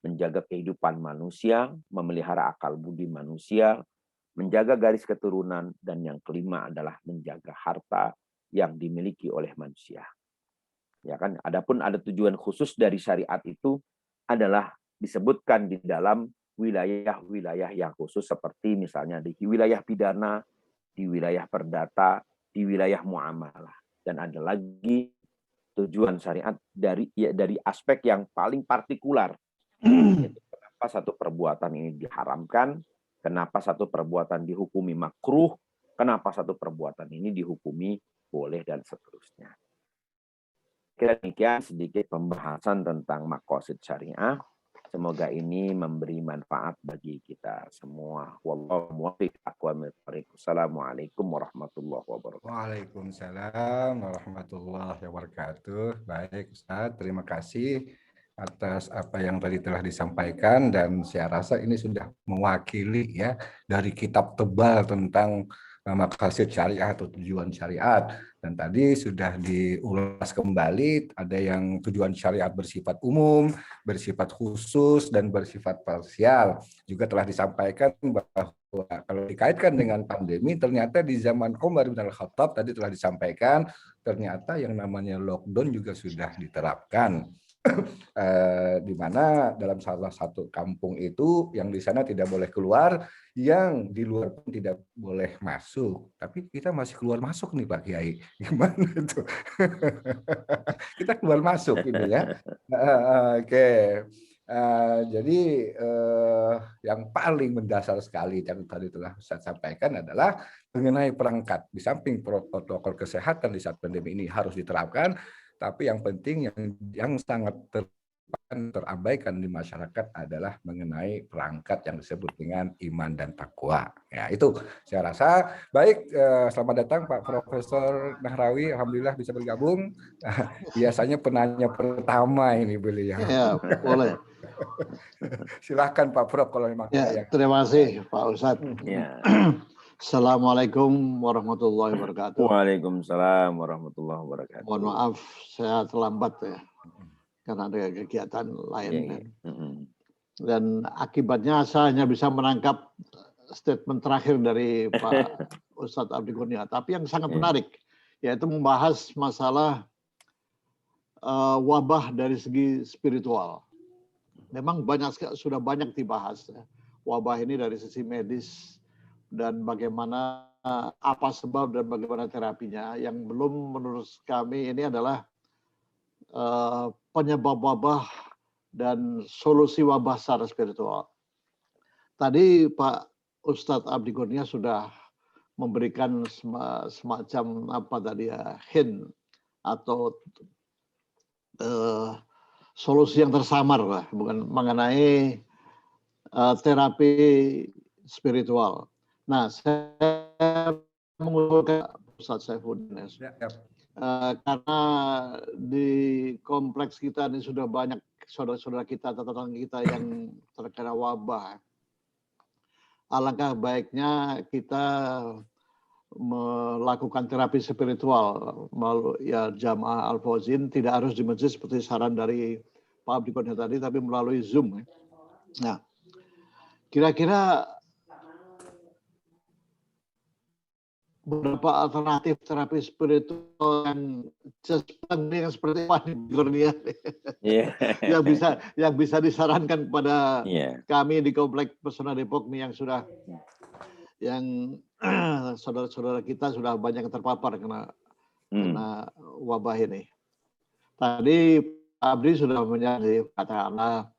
menjaga kehidupan manusia, memelihara akal budi manusia, menjaga garis keturunan, dan yang kelima adalah menjaga harta yang dimiliki oleh manusia. Ya kan? Adapun ada tujuan khusus dari syariat itu adalah disebutkan di dalam wilayah-wilayah yang khusus seperti misalnya di wilayah pidana, di wilayah perdata, di wilayah muamalah. Dan ada lagi tujuan syariat dari aspek yang paling partikular. Kenapa satu perbuatan ini diharamkan, kenapa satu perbuatan dihukumi makruh, kenapa satu perbuatan ini dihukumi boleh, dan seterusnya. Kira demikian sedikit pembahasan tentang maqasid syariah. Semoga ini memberi manfaat bagi kita semua. Wallahu muwaffiq. Assalamualaikum warahmatullahi wabarakatuh. Waalaikumsalam warahmatullahi wabarakatuh. Baik Ustaz, terima kasih atas apa yang tadi telah disampaikan, dan saya rasa ini sudah mewakili ya dari kitab tebal tentang maqasid syariah atau tujuan syariat. Dan tadi sudah diulas kembali, ada yang tujuan syariat bersifat umum, bersifat khusus, dan bersifat parsial. Juga telah disampaikan bahwa kalau dikaitkan dengan pandemi, ternyata di zaman Umar bin Al-Khattab tadi telah disampaikan, ternyata yang namanya lockdown juga sudah diterapkan. Di mana dalam salah satu kampung itu yang di sana tidak boleh keluar, yang di luar pun tidak boleh masuk. Tapi kita masih keluar masuk nih Pak Kiai. Gimana itu? Kita keluar masuk ini ya. Oke. Jadi yang paling mendasar sekali yang tadi telah saya sampaikan adalah mengenai perangkat. Di samping protokol kesehatan di saat pandemi ini harus diterapkan, tapi yang penting yang sangat terabaikan di masyarakat adalah mengenai perangkat yang disebut dengan iman dan takwa. Ya, itu saya rasa. Baik, selamat datang Pak Profesor Nahrawi. Alhamdulillah bisa bergabung. Biasanya penanya pertama ini beliau. Ya, boleh. Silakan Pak Prof kalau memang ya, terima kasih Pak Ustadz. Ya. Assalamualaikum warahmatullahi wabarakatuh. Waalaikumsalam warahmatullahi wabarakatuh. Mohon maaf saya terlambat ya, karena ada kegiatan lain. Ya. Dan akibatnya saya hanya bisa menangkap statement terakhir dari Pak Ustadz Abdi Kurnia. Tapi yang sangat menarik, yaitu membahas masalah wabah dari segi spiritual. Memang sudah banyak dibahas ya. Wabah ini dari sisi medis dan bagaimana apa sebab dan bagaimana terapinya. Yang belum menurut kami ini adalah penyebab wabah dan solusi wabah secara spiritual. Tadi Pak Ustadz Abdi Kurnia sudah memberikan semacam apa tadi ya, hint atau solusi yang tersamar lah, bukan mengenai terapi spiritual. Nah, saya mengusulkan Ustadz Saifuddin karena di kompleks kita ini sudah banyak saudara-saudara kita, tetangga kita yang terkena wabah. Alangkah baiknya kita melakukan terapi spiritual melalui ya Jamaah Al-Fauzin, tidak harus di masjid seperti saran dari Pak Abdi Kurnia tadi, tapi melalui Zoom. Nah, kira-kira beberapa alternatif terapi spiritual yang seperti Pak Abdi Kurnia yang bisa disarankan kepada kami di Komplek Pesona Depok nih, yang saudara-saudara kita sudah banyak yang terpapar kena wabah ini. Tadi Pak Abdi sudah menyebut katakanlah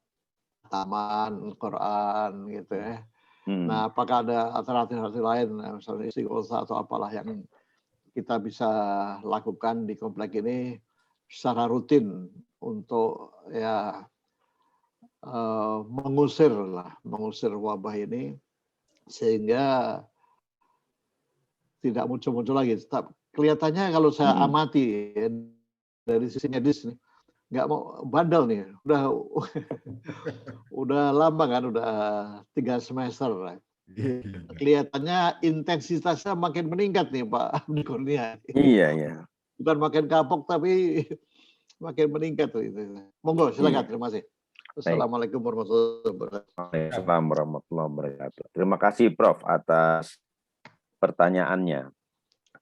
taman Quran gitu ya. Nah, apakah ada alternatif lain, misalnya istighosah atau apalah yang kita bisa lakukan di komplek ini secara rutin untuk ya mengusir wabah ini sehingga tidak muncul-muncul lagi. Kelihatannya kalau saya amati ya, dari sisi medis nih, nggak mau bandel nih, udah lama kan, udah 3 semester. Kelihatannya intensitasnya makin meningkat nih Pak Abdi Kurnia. Iya. bukan makin kapok tapi makin meningkat tuh itu. Monggo silakan, terima kasih. Assalamualaikum warahmatullahi wabarakatuh. Waalaikumsalam warahmatullahi wabarakatuh. Terima kasih Prof atas pertanyaannya.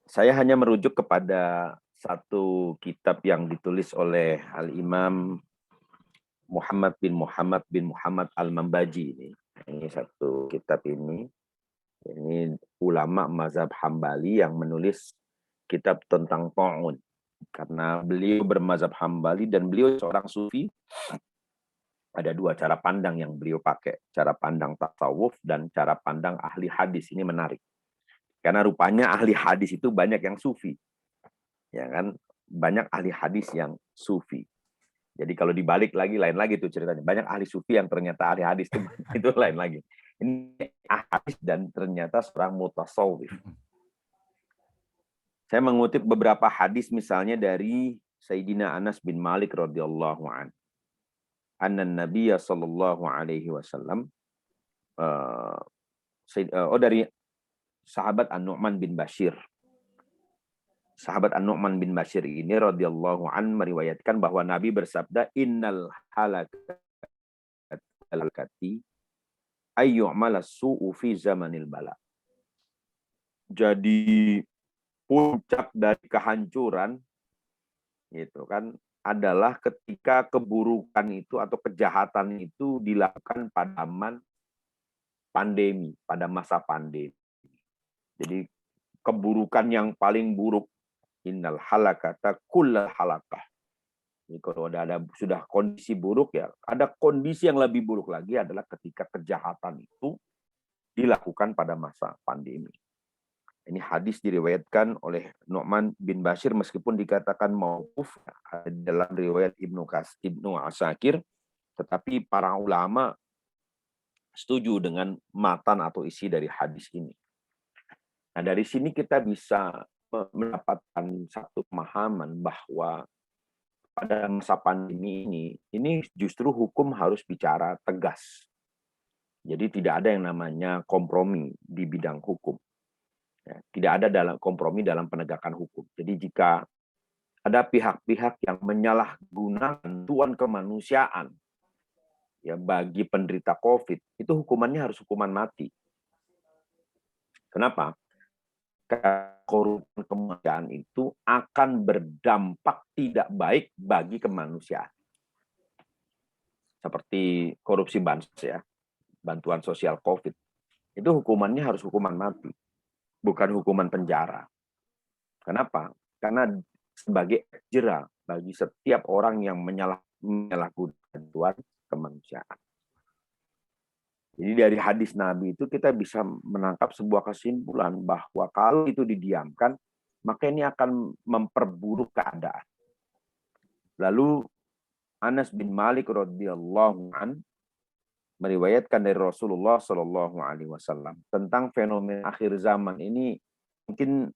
Saya hanya merujuk kepada satu kitab yang ditulis oleh Al-Imam Muhammad bin Muhammad Al-Mambaji ini. Ini satu kitab ini. Ini ulama mazhab Hambali yang menulis kitab tentang ta'un. Karena beliau bermazhab Hambali dan beliau seorang sufi. Ada dua cara pandang yang beliau pakai. Cara pandang tasawuf dan cara pandang ahli hadis. Ini menarik. Karena rupanya ahli hadis itu banyak yang sufi. Ya kan? Banyak ahli hadis yang sufi. Jadi kalau dibalik lagi, lain lagi tuh ceritanya. Banyak ahli sufi yang ternyata ahli hadis itu lain lagi. Ini ahli hadis dan ternyata seorang mutasawwif. Saya mengutip beberapa hadis misalnya dari Sayyidina Anas bin Malik radhiyallahu anhu. Anna Nabiyya sallallahu alaihi wasallam dari sahabat An-Nu'man bin Bashir. Sahabat An-Nu'man bin Bashir ini radhiyallahu an meriwayatkan bahwa Nabi bersabda, innal halakati ayyu'mala su'u fi zamanil bala. Jadi puncak dari kehancuran gitu kan adalah ketika keburukan itu atau kejahatan itu dilakukan pada zaman pandemi, pada masa pandemi. Jadi keburukan yang paling buruk, innal halakata kullal halakah. Jadi kalau ada sudah kondisi buruk ya, ada kondisi yang lebih buruk lagi adalah ketika kejahatan itu dilakukan pada masa pandemi. Ini hadis diriwayatkan oleh Nu'man bin Bashir meskipun dikatakan mauquf dalam riwayat Ibnu Asakir, tetapi para ulama setuju dengan matan atau isi dari hadis ini. Nah, dari sini kita bisa mendapatkan satu pemahaman bahwa pada masa pandemi ini justru hukum harus bicara tegas. Jadi tidak ada yang namanya kompromi di bidang hukum. Ya, tidak ada dalam kompromi dalam penegakan hukum. Jadi jika ada pihak-pihak yang menyalahgunakan bantuan kemanusiaan ya bagi penderita COVID, itu hukumannya harus hukuman mati. Kenapa? Karena korupsi kemanusiaan itu akan berdampak tidak baik bagi kemanusiaan. Seperti korupsi bansos ya, bantuan sosial COVID. Itu hukumannya harus hukuman mati. Bukan hukuman penjara. Kenapa? Karena sebagai jera bagi setiap orang yang menyalahgunakan bantuan kemanusiaan. Jadi dari hadis Nabi itu kita bisa menangkap sebuah kesimpulan bahwa kalau itu didiamkan, maka ini akan memperburuk keadaan. Lalu Anas bin Malik radhiyallahu an meriwayatkan dari Rasulullah Shallallahu Alaihi Wasallam tentang fenomena akhir zaman ini mungkin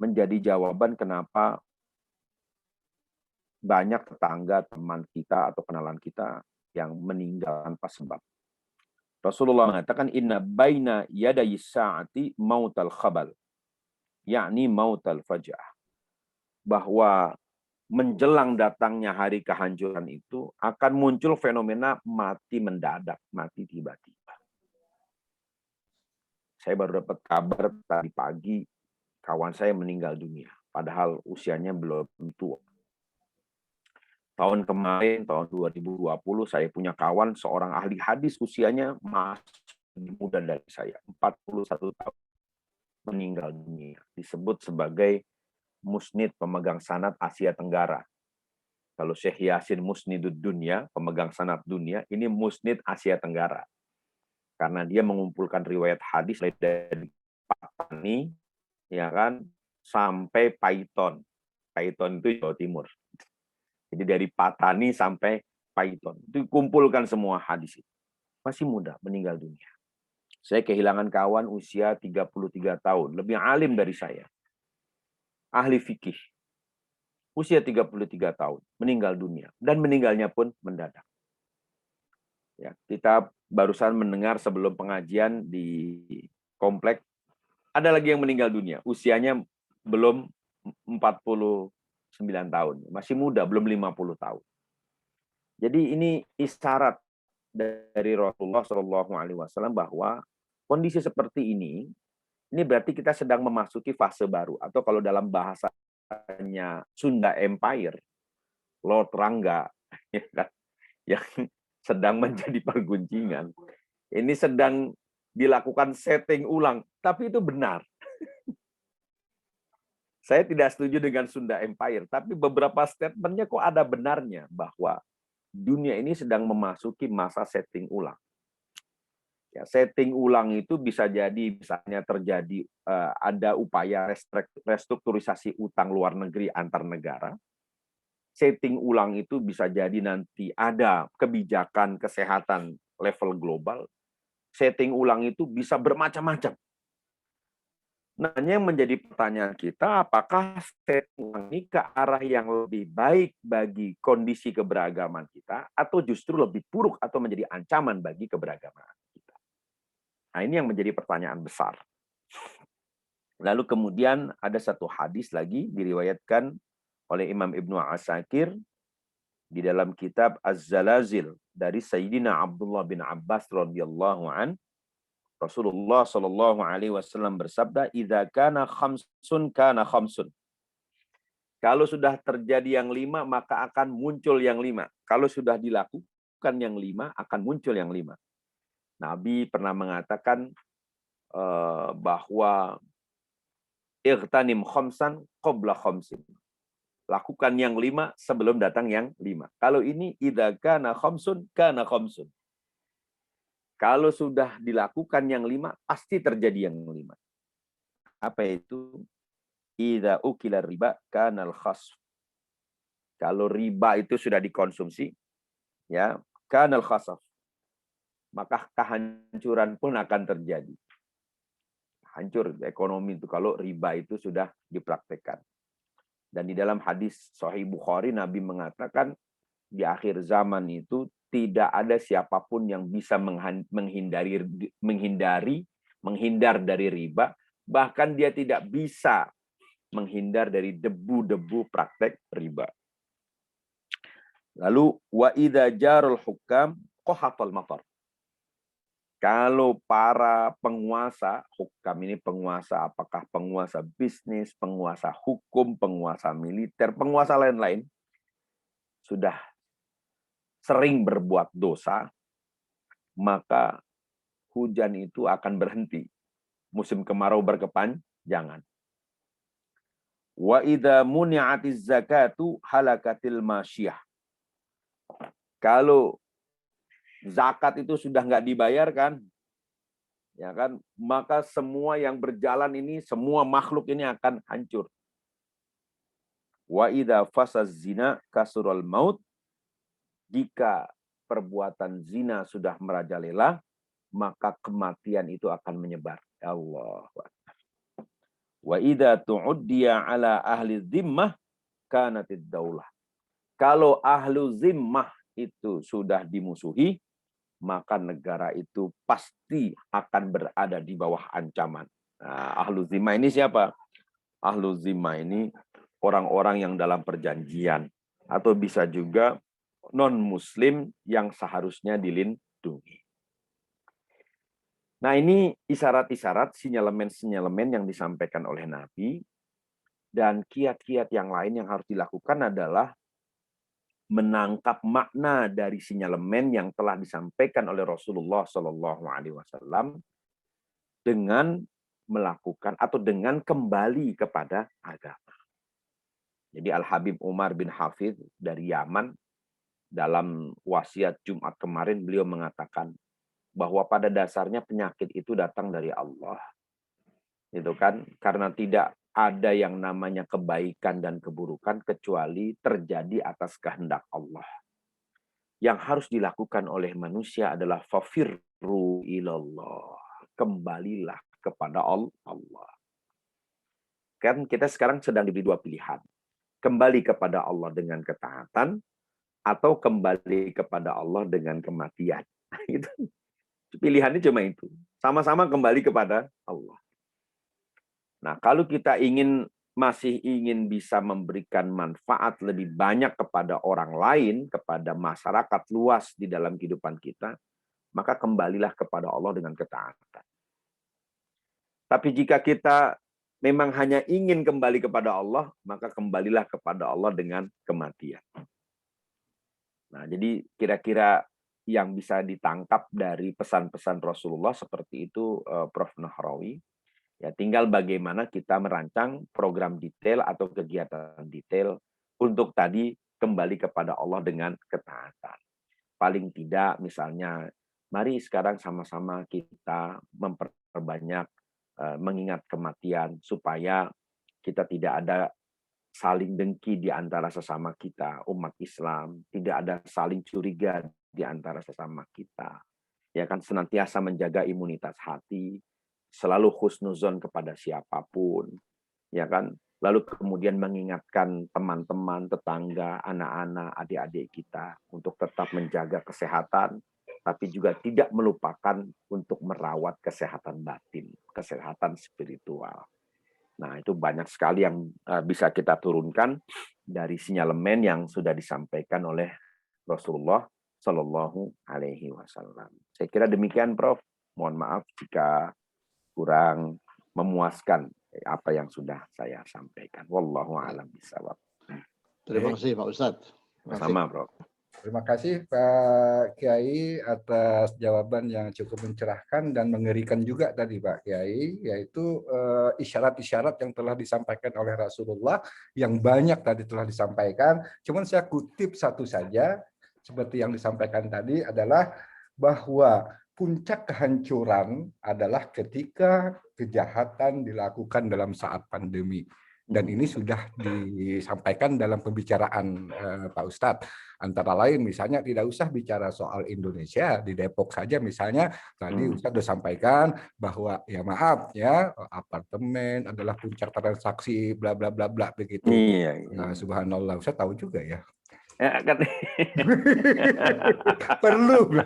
menjadi jawaban kenapa banyak tetangga, teman kita atau kenalan kita yang meninggal tanpa sebab. Rasulullah mengatakan inna baina yadayi sa'ati mautal khabal, yakni mautal faja'ah. Bahwa menjelang datangnya hari kehancuran itu akan muncul fenomena mati mendadak, mati tiba-tiba. Saya baru dapat kabar tadi pagi kawan saya meninggal dunia, padahal usianya belum tua. Tahun kemarin, tahun 2020, saya punya kawan seorang ahli hadis usianya masih muda dari saya, 41 tahun, meninggal dunia. Disebut sebagai musnid pemegang sanad Asia Tenggara. Kalau Syekh Yasin Musnidud Dunya, pemegang sanad dunia, ini musnid Asia Tenggara. Karena dia mengumpulkan riwayat hadis dari Patani, ya kan, sampai Paiton. Paiton itu Jawa Timur. Jadi dari Patani sampai Paiton. Itu kumpulkan semua hadis itu. Masih muda, meninggal dunia. Saya kehilangan kawan usia 33 tahun. Lebih alim dari saya. Ahli fikih. Usia 33 tahun. Meninggal dunia. Dan meninggalnya pun mendadak. Ya, kita barusan mendengar sebelum pengajian di komplek. Ada lagi yang meninggal dunia. Usianya belum 40 tahun. Masih muda, belum 50 tahun. Jadi ini isyarat dari Rasulullah SAW bahwa kondisi seperti ini berarti kita sedang memasuki fase baru. Atau kalau dalam bahasanya Sunda Empire, Lord Rangga, yang sedang menjadi perguncingan. Ini sedang dilakukan setting ulang, tapi itu benar. Saya tidak setuju dengan Sunda Empire, tapi beberapa statementnya kok ada benarnya bahwa dunia ini sedang memasuki masa setting ulang. Ya, setting ulang itu bisa jadi misalnya terjadi ada upaya restrukturisasi utang luar negeri antar negara. Setting ulang itu bisa jadi nanti ada kebijakan kesehatan level global. Setting ulang itu bisa bermacam-macam. Nah, yang menjadi pertanyaan kita, apakah setting ulang ini ke arah yang lebih baik bagi kondisi keberagaman kita, atau justru lebih buruk atau menjadi ancaman bagi keberagaman kita? Nah, ini yang menjadi pertanyaan besar. Lalu kemudian ada satu hadis lagi diriwayatkan oleh Imam Ibnu Asakir di dalam kitab Az-Zalazil dari Sayyidina Abdullah bin Abbas radhiyallahu an. Rasulullah sallallahu alaihi wasallam bersabda, "Idza kana khamsun kana khamsun." Kalau sudah terjadi yang 5, maka akan muncul yang 5. Kalau sudah dilakukan yang 5, akan muncul yang 5. Nabi pernah mengatakan bahwa ightanim khamsan qabla khamsin. Lakukan yang 5 sebelum datang yang 5. Kalau ini idza kana khamsun kana khamsun. Kalau sudah dilakukan yang 5, pasti terjadi yang 5. Apa itu? Idza ukila riba kana al-khasf. Kalau riba itu sudah dikonsumsi, ya, kana al-khasf. Maka kehancuran pun akan terjadi. Hancur ekonomi itu kalau riba itu sudah dipraktekkan. Dan di dalam hadis Sahih Bukhari, Nabi mengatakan di akhir zaman itu tidak ada siapapun yang bisa menghindar dari riba, bahkan dia tidak bisa menghindar dari debu-debu praktek riba. Lalu wa idza jarul hukam qahatal matar. Kalau para penguasa, hukam ini penguasa, apakah penguasa bisnis, penguasa hukum, penguasa militer, penguasa lain-lain, sudah sering berbuat dosa, maka hujan itu akan berhenti. Musim kemarau berkepanjangan. Wa idza muni'atiz zakatu halakatil masyiyah. Kalau zakat itu sudah nggak dibayarkan, ya kan, maka semua yang berjalan ini, semua makhluk ini akan hancur. Wa idza fasaz zina kasurul maut. Jika perbuatan zina sudah merajalela, maka kematian itu akan menyebar. Allah. Wa idza tu'uddiya ala ahli zimmah kanatid daulah. Kalau ahlu zimmah itu sudah dimusuhi, maka negara itu pasti akan berada di bawah ancaman. Nah, ahlu zimmah ini siapa? Ahlu zimmah ini orang-orang yang dalam perjanjian, atau bisa juga non-muslim yang seharusnya dilindungi. Nah, ini isyarat-isyarat, sinyalemen-sinyalemen yang disampaikan oleh Nabi, dan kiat-kiat yang lain yang harus dilakukan adalah menangkap makna dari sinyalemen yang telah disampaikan oleh Rasulullah SAW dengan melakukan atau dengan kembali kepada agama. Jadi Al-Habib Umar bin Hafidh dari Yaman, dalam wasiat Jumat kemarin beliau mengatakan bahwa pada dasarnya penyakit itu datang dari Allah. Itu kan, karena tidak ada yang namanya kebaikan dan keburukan kecuali terjadi atas kehendak Allah. Yang harus dilakukan oleh manusia adalah fafirru ilallah. Kembalilah kepada Allah. Kan kita sekarang sedang diberi 2 pilihan. Kembali kepada Allah dengan ketaatan, atau kembali kepada Allah dengan kematian. Itu pilihannya cuma itu. Sama-sama kembali kepada Allah. Nah, kalau kita ingin masih ingin bisa memberikan manfaat lebih banyak kepada orang lain, kepada masyarakat luas di dalam kehidupan kita, maka kembalilah kepada Allah dengan ketaatan. Tapi jika kita memang hanya ingin kembali kepada Allah, maka kembalilah kepada Allah dengan kematian. Nah, jadi kira-kira yang bisa ditangkap dari pesan-pesan Rasulullah seperti itu, Prof. Nahrawi. Ya, tinggal bagaimana kita merancang program detail atau kegiatan detail untuk tadi kembali kepada Allah dengan ketaatan. Paling tidak misalnya, mari sekarang sama-sama kita memperbanyak mengingat kematian supaya kita tidak ada saling dengki di antara sesama kita, umat Islam, tidak ada saling curiga di antara sesama kita. Ya kan, senantiasa menjaga imunitas hati, selalu husnuzon kepada siapapun, ya kan? Lalu kemudian mengingatkan teman-teman, tetangga, anak-anak, adik-adik kita untuk tetap menjaga kesehatan, tapi juga tidak melupakan untuk merawat kesehatan batin, kesehatan spiritual. Nah, itu banyak sekali yang bisa kita turunkan dari sinyalemen yang sudah disampaikan oleh Rasulullah Shallallahu Alaihi Wasallam. Saya kira demikian, Prof. Mohon maaf jika kurang memuaskan apa yang sudah saya sampaikan. Wallahu a'lam bishawab. Terima kasih Pak Ustadz. Sama, Bro. Terima kasih Pak Kiai atas jawaban yang cukup mencerahkan dan mengerikan juga tadi Pak Kiai, yaitu isyarat-isyarat yang telah disampaikan oleh Rasulullah yang banyak tadi telah disampaikan. Cuman saya kutip satu saja, seperti yang disampaikan tadi adalah bahwa puncak kehancuran adalah ketika kejahatan dilakukan dalam saat pandemi. Dan ini sudah disampaikan dalam pembicaraan Pak Ustadz. Antara lain misalnya tidak usah bicara soal Indonesia, di Depok saja misalnya tadi Ustadz sudah sampaikan bahwa ya maaf ya apartemen adalah puncak transaksi bla bla bla bla begitu. Iya. Nah, subhanallah, Ustadz tahu juga ya. Ya, kan. Perlu.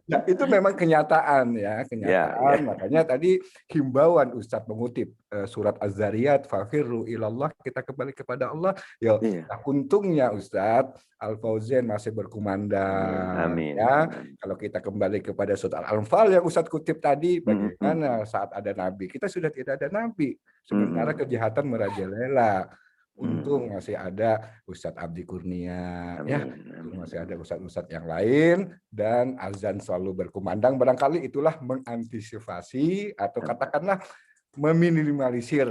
Nah, itu memang kenyataan ya, kenyataan. Makanya tadi himbauan Ustadz mengutip surat Az-Zariyat, fafirru ilallah, kita kembali kepada Allah. Ya, nah, untungnya Ustadz Al-Fauzan masih berkumandang. Amin. Ya, kalau kita kembali kepada surat Al-Anfal yang Ustadz kutip tadi, bagaimana saat ada Nabi? Kita sudah tidak ada Nabi. Sementara kejahatan merajalela. Untung masih ada Ustadz Abdi Kurnia, ya, masih ada ustadz-ustadz yang lain, dan azan selalu berkumandang. Barangkali itulah mengantisipasi atau katakanlah meminimalisir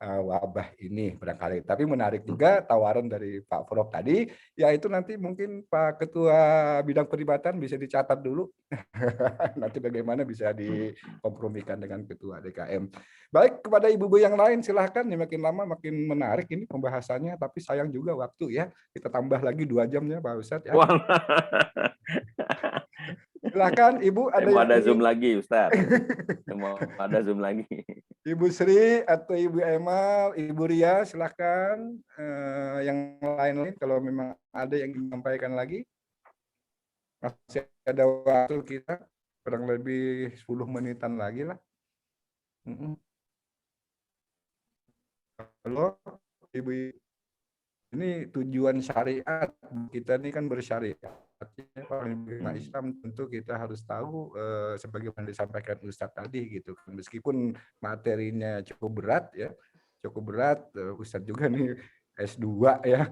wabah ini barangkali. Tapi menarik juga tawaran dari Pak Prof tadi, yaitu nanti mungkin Pak Ketua Bidang Peribatan bisa dicatat dulu. Nanti bagaimana bisa dikompromikan dengan Ketua DKM. Baik, kepada ibu-ibu yang lain silahkan, ya, makin lama makin menarik ini pembahasannya, tapi sayang juga waktu ya. Kita tambah lagi 2 jamnya Pak Ustadz ya. Silakan Ibu, ada Zoom lagi Ustadz. Mau ada Zoom lagi. Ibu Sri atau Ibu Emal, Ibu Ria, silakan. Yang lain-lain kalau memang ada yang disampaikan lagi. Masih ada waktu kita kurang lebih 10 menitan lagi lah. Halo, Ibu. Ini tujuan syariat kita ini kan bersyariat. Paling Islam tentu kita harus tahu sebagaimana disampaikan Ustadz tadi gitu. Meskipun materinya cukup berat ya, Ustadz juga nih S2 ya.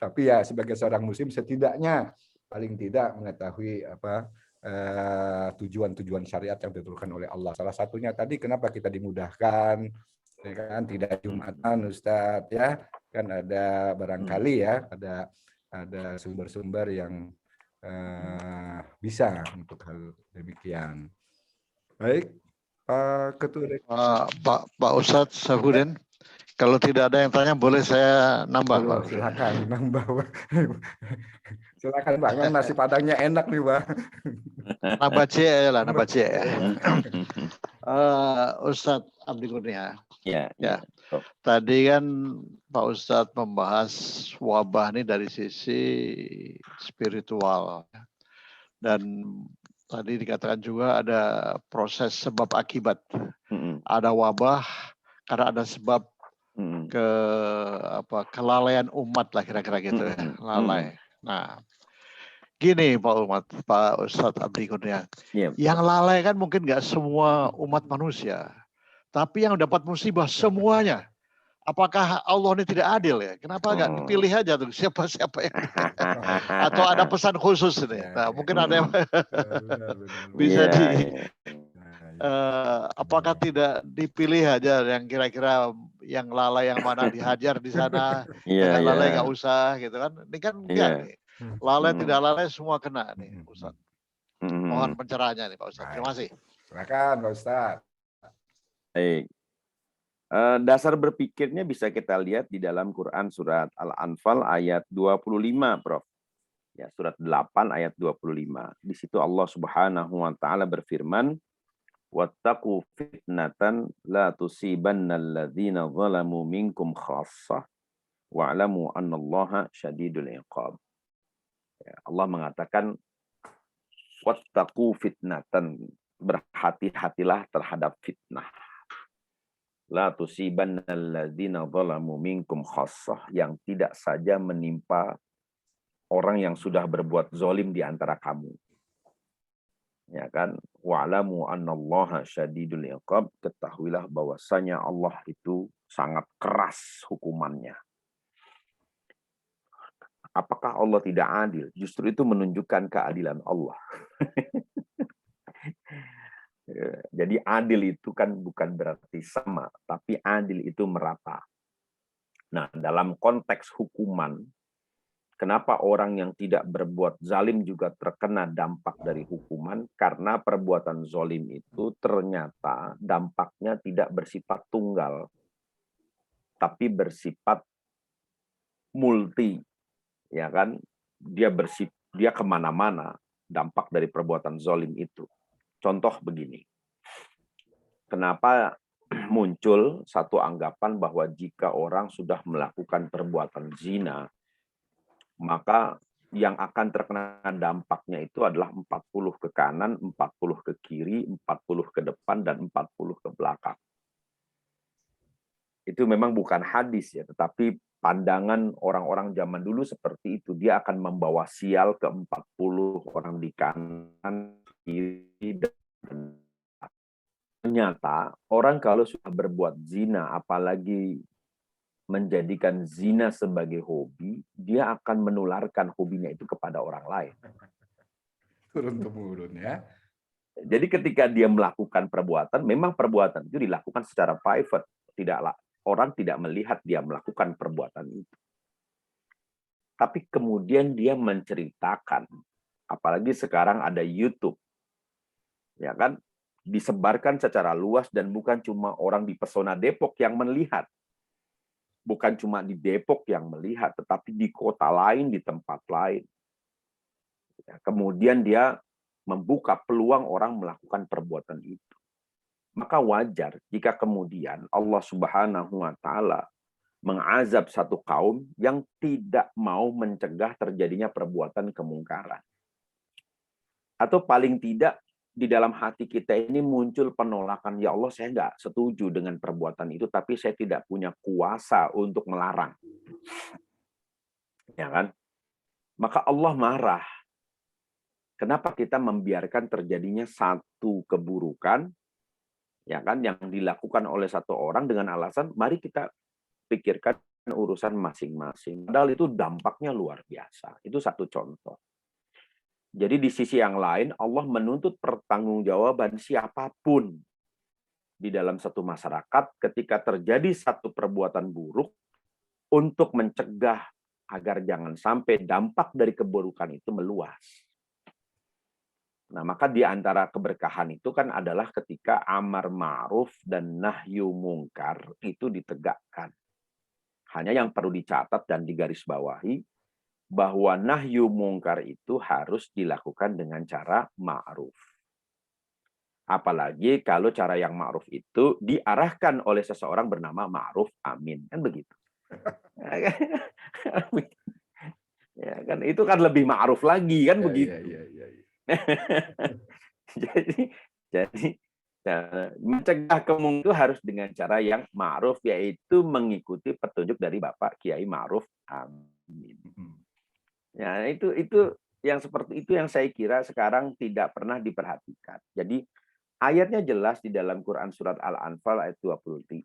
Tapi ya sebagai seorang muslim setidaknya paling tidak mengetahui apa tujuan-tujuan syariat yang diturunkan oleh Allah. Salah satunya tadi kenapa kita dimudahkan, ya kan, tidak Jumatan Ustadz ya. Kan ada barangkali ya ada sumber-sumber yang bisa untuk hal demikian. Baik, Pak Ketua. Pak Ustadz Safudin, kalau tidak ada yang tanya boleh saya nambah Pak. Silakan nambah. Silakan Pak, nasi padangnya enak nih Pak. Nambah C lah, nambah C ya. Ustadz Abdi Kurnia. Ya. Tadi kan Pak Ustadz membahas wabah ini dari sisi spiritual. Dan tadi dikatakan juga ada proses sebab akibat. ada wabah karena ada sebab kelalaian umat lah kira-kira gitu ya, lalai. Nah, gini Pak Ustadz Abdi Kurnia, yang lalai kan mungkin nggak semua umat manusia, tapi yang dapat musibah semuanya. Apakah Allah ini tidak adil ya? Kenapa nggak dipilih aja tuh siapa-siapa yang atau ada pesan khusus ini? Nah, mungkin ada yang bisa apakah tidak dipilih aja yang kira-kira yang lalai yang mana dihajar di sana, yang nggak lalai nggak usah gitu kan? Ini kan enggak nih. Lalai tidak lalai semua kena nih, Ustaz. Mohon pencerahannya nih Pak Ustaz. Terima kasih. Silakan Pak Ustaz. Baik. Dasar berpikirnya bisa kita lihat di dalam Quran surat Al-Anfal ayat 25, Prof. Ya, surat 8 ayat 25. Di situ Allah Subhanahu wa taala berfirman, "Wattaqu fitnatan la tusibannal ladzina zalamu minkum khassah wa'lamu annallaha syadidul iqab." Ya, Allah mengatakan wattaqu fitnatan, berhati-hatilah terhadap fitnah. La tusibannal ladzina zalamu minkum khassah, yang tidak saja menimpa orang yang sudah berbuat zalim di antara kamu. Ya kan? Wa'lamu annallaha syadidul iqab, ketahuilah bahwasanya Allah itu sangat keras hukumannya. Apakah Allah tidak adil? Justru itu menunjukkan keadilan Allah. Jadi adil itu kan bukan berarti sama, tapi adil itu merata. Nah, dalam konteks hukuman, kenapa orang yang tidak berbuat zalim juga terkena dampak dari hukuman? Karena perbuatan zalim itu ternyata dampaknya tidak bersifat tunggal, tapi bersifat multi, ya kan? Dia kemana-mana dampak dari perbuatan zalim itu. Contoh begini, kenapa muncul satu anggapan bahwa jika orang sudah melakukan perbuatan zina, maka yang akan terkena dampaknya itu adalah 40 ke kanan, 40 ke kiri, 40 ke depan, dan 40 ke belakang. Itu memang bukan hadis ya, tetapi pandangan orang-orang zaman dulu seperti itu. Dia akan membawa sial ke 40 orang di kanan, kiri, dan ternyata orang kalau sudah berbuat zina, apalagi menjadikan zina sebagai hobi, dia akan menularkan hobinya itu kepada orang lain. Turun-temurun ya. Jadi ketika dia melakukan perbuatan, memang perbuatan itu dilakukan secara private. Orang tidak melihat dia melakukan perbuatan itu. Tapi kemudian dia menceritakan, apalagi sekarang ada YouTube, ya kan, disebarkan secara luas dan bukan cuma orang di Pesona Depok yang melihat. Bukan cuma di Depok yang melihat, tetapi di kota lain, di tempat lain. Ya, kemudian dia membuka peluang orang melakukan perbuatan itu. Maka wajar jika kemudian Allah Subhanahu wa taala mengazab satu kaum yang tidak mau mencegah terjadinya perbuatan kemungkaran. Atau paling tidak di dalam hati kita ini muncul penolakan, ya Allah saya nggak setuju dengan perbuatan itu, tapi saya tidak punya kuasa untuk melarang. Ya kan? Maka Allah marah. Kenapa kita membiarkan terjadinya satu keburukan, ya kan, yang dilakukan oleh satu orang dengan alasan, mari kita pikirkan urusan masing-masing. Padahal itu dampaknya luar biasa. Itu satu contoh. Jadi di sisi yang lain, Allah menuntut pertanggungjawaban siapapun di dalam satu masyarakat ketika terjadi satu perbuatan buruk untuk mencegah agar jangan sampai dampak dari keburukan itu meluas. Nah, maka di antara keberkahan itu kan adalah ketika amar ma'ruf dan nahyu mungkar itu ditegakkan. Hanya yang perlu dicatat dan digarisbawahi, bahwa nahyu mungkar itu harus dilakukan dengan cara ma'ruf. Apalagi kalau cara yang ma'ruf itu diarahkan oleh seseorang bernama Ma'ruf Amin. Kan begitu. Ya, kan itu kan lebih ma'ruf lagi kan begitu. Ya. jadi Nah, mencegah kemungkaran itu harus dengan cara yang ma'ruf, yaitu mengikuti petunjuk dari Bapak Kiai Ma'ruf Amin. Ya, itu yang seperti itu yang saya kira sekarang tidak pernah diperhatikan. Jadi ayatnya jelas di dalam Quran surat Al-Anfal ayat 25.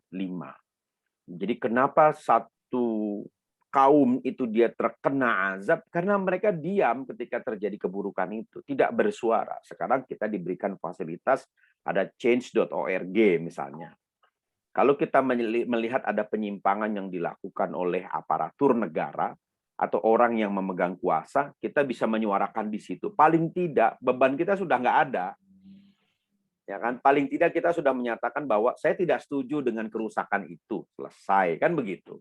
Jadi kenapa satu kaum itu dia terkena azab? Karena mereka diam ketika terjadi keburukan itu, tidak bersuara. Sekarang kita diberikan fasilitas, ada change.org misalnya. Kalau kita melihat ada penyimpangan yang dilakukan oleh aparatur negara atau orang yang memegang kuasa, kita bisa menyuarakan di situ. Paling tidak beban kita sudah nggak ada. Ya kan? Paling tidak kita sudah menyatakan bahwa saya tidak setuju dengan kerusakan itu. Selesai, kan begitu.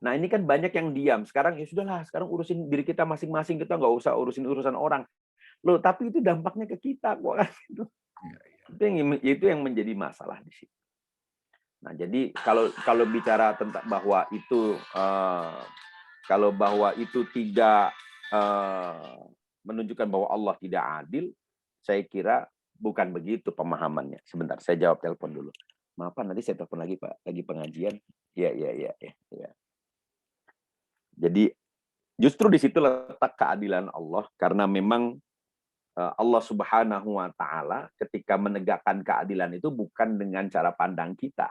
Nah, ini kan banyak yang diam. Sekarang ya sudahlah, sekarang urusin diri kita masing-masing, kita nggak usah urusin urusan orang. Loh, tapi itu dampaknya ke kita kok kan gitu. Itu yang menjadi masalah di situ. Nah, jadi kalau bicara tentang bahwa itu tidak menunjukkan bahwa Allah tidak adil, saya kira bukan begitu pemahamannya. Sebentar, saya jawab telepon dulu. Maaf, nanti saya telepon lagi, Pak. Lagi pengajian. Ya. Jadi justru di situ letak keadilan Allah, karena memang Allah Subhanahu wa Ta'ala ketika menegakkan keadilan itu bukan dengan cara pandang kita,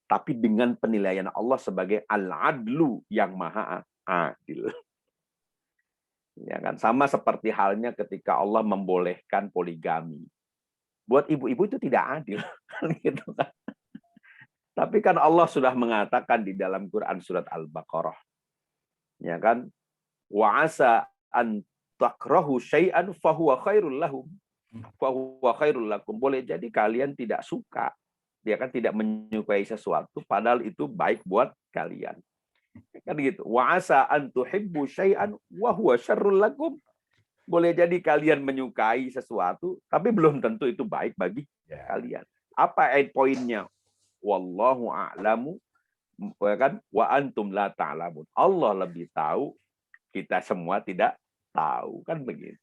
tapi dengan penilaian Allah sebagai Al-Adlu yang Maha Adil. Ya kan, sama seperti halnya ketika Allah membolehkan poligami. Buat ibu-ibu itu tidak adil, gitu kan. Tapi kan Allah sudah mengatakan di dalam Quran surat Al-Baqarah, ya kan, wa asa an takrahu syai'an fahuwa khairul lahum, fahuwa khairul lakum. Boleh jadi kalian tidak suka, dia kan tidak menyukai sesuatu, padahal itu baik buat kalian. Kan gitu. Wa asa an tuhibbu syai'an wa huwa syarrul lakum. Boleh jadi kalian menyukai sesuatu, tapi belum tentu itu baik bagi kalian. Apa poinnya? Wallahu a'lamu, kan? Wa antum la ta'lamun. Allah lebih tahu, kita semua tidak tahu, kan begitu.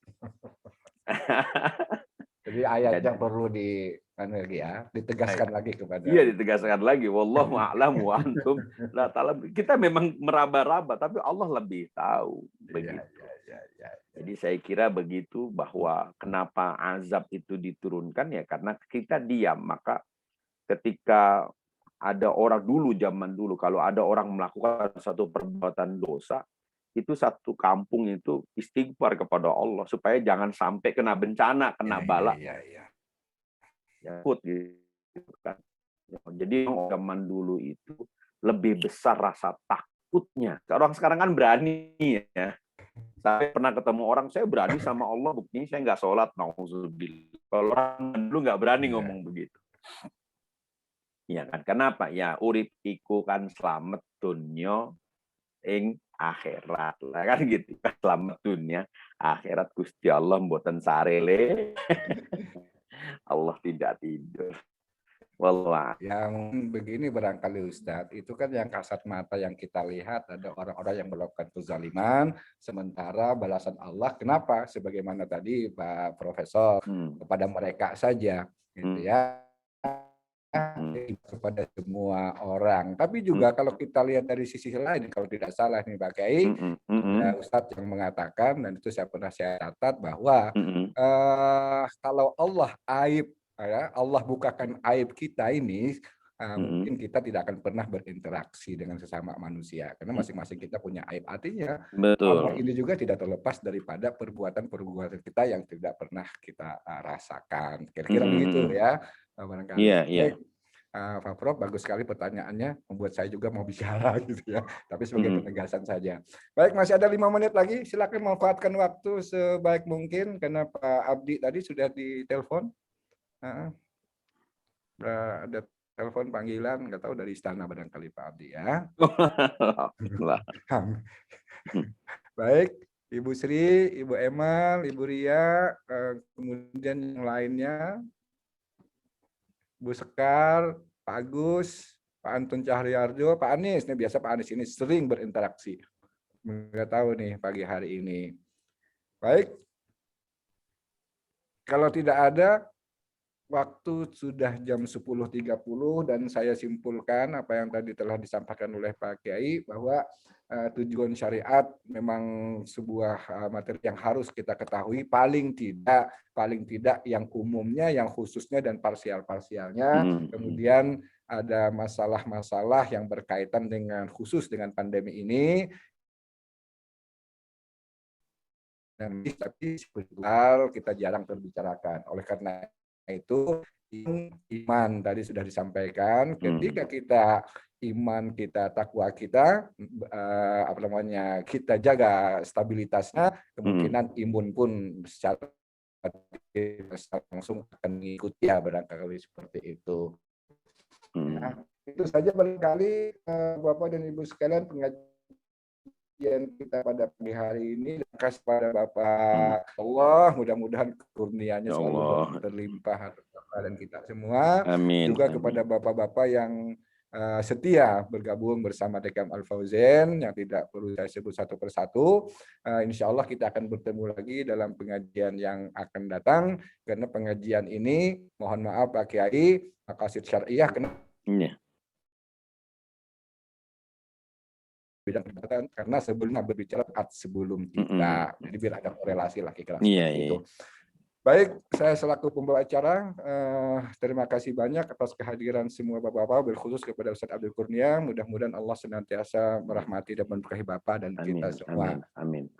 Jadi ayatnya perlu ditegaskan lagi kepada. Iya, ditegaskan lagi. Wallahu a'lamu wa antum la ta'lamun. Kita memang meraba-raba, tapi Allah lebih tahu, begitu. Jadi saya kira begitu, bahwa kenapa azab itu diturunkan ya karena kita diam. Maka ketika ada orang dulu, zaman dulu, kalau ada orang melakukan satu perbuatan dosa, itu satu kampung itu istighfar kepada Allah supaya jangan sampai kena bencana, kena bala. Ya, gitu kan. Jadi zaman dulu itu lebih besar rasa takutnya. Orang sekarang kan berani ya. Saya pernah ketemu orang, saya berani sama Allah, buktinya saya nggak sholat, nauzubillah. Kalau orang dulu nggak berani ngomong begitu. Ya kan? Kenapa? Ya urip iku kan slamet dunya ing akhirat. Lah kan gitu. Slamet dunia, akhirat Gusti Allah mboten sarele. Allah tidak tidur. Wallah. Yang begini barangkali Ustadz, itu kan yang kasat mata yang kita lihat, ada orang-orang yang melakukan kezaliman, sementara balasan Allah, kenapa? Sebagaimana tadi Pak Profesor, kepada mereka saja, gitu ya, kepada semua orang. Tapi juga kalau kita lihat dari sisi lain, kalau tidak salah nih Pak Kiai, Ustadz yang mengatakan, dan itu saya catat bahwa kalau Allah aib, Allah bukakan aib kita ini, mungkin kita tidak akan pernah berinteraksi dengan sesama manusia karena masing-masing kita punya aib. Artinya Allah ini juga tidak terlepas daripada perbuatan-perbuatan kita yang tidak pernah kita rasakan. Kira-kira begitu ya barangkali. Iya. Pak Prof, bagus sekali pertanyaannya, membuat saya juga mau bicara gitu ya. Tapi sebagai penegasan saja. Baik, masih ada 5 menit lagi. Silakan manfaatkan waktu sebaik mungkin karena Pak Abdi tadi sudah ditelepon. Ada telepon panggilan, nggak tahu dari istana barangkali Pak Abdi ya. Baik, Ibu Sri, Ibu Emal, Ibu Ria, kemudian yang lainnya, Bu Sekar, Pak Agus, Pak Antun Cahriarjo, Pak Anies. Ini biasa Pak Anies ini sering berinteraksi. Nggak tahu nih pagi hari ini. Baik, kalau tidak ada, waktu sudah jam 10.30 dan saya simpulkan apa yang tadi telah disampaikan oleh Pak Kiai bahwa tujuan syariat memang sebuah materi yang harus kita ketahui paling tidak yang umumnya, yang khususnya dan parsialnya. Kemudian ada masalah-masalah yang berkaitan dengan khusus dengan pandemi ini. Dan tapi spiritual kita jarang terbicarakan. Oleh karena itu iman tadi sudah disampaikan. Ketika kita iman kita, takwa kita, kita jaga stabilitasnya, kemungkinan imun pun secara langsung akan mengikuti ya, barangkali seperti itu. Nah, itu saja barangkali Bapak dan Ibu sekalian pengajian kita pada pagi hari ini. Terima kasih pada Bapak Allah, mudah-mudahan kurnianya selalu terlimpah dan kita semua. Amin. Juga kepada bapak-bapak yang setia bergabung bersama TKM Al-Fauzan yang tidak perlu saya sebut satu persatu. Insya Allah kita akan bertemu lagi dalam pengajian yang akan datang, karena pengajian ini mohon maaf Pak Kiai, maqasid syariah bidang pendekatan, karena sebelumnya berbicara sebelum kita, jadi biar ada korelasi lah kira-kira seperti itu. Baik, saya selaku pembawa acara, terima kasih banyak atas kehadiran semua bapak-bapak, berkhusus kepada Ustadz Abdul Kurnia. Mudah-mudahan Allah senantiasa merahmati dan memberkahi Bapak dan kita semua. Amin.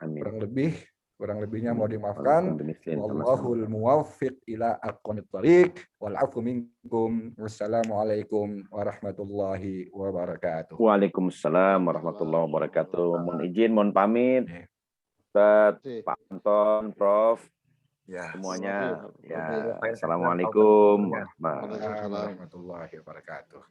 Kurang lebihnya mau dimaafkan. Wallahul muwaffiq ila aqwamit thariq wal 'afwu minkum. Wassalamualaikum warahmatullahi wabarakatuh. Waalaikumsalam warahmatullahi wabarakatuh. Mohon izin, mohon pamit. Ustadz, Pak Anton, Prof. Ya, semuanya. Ya, assalamualaikum warahmatullahi wabarakatuh.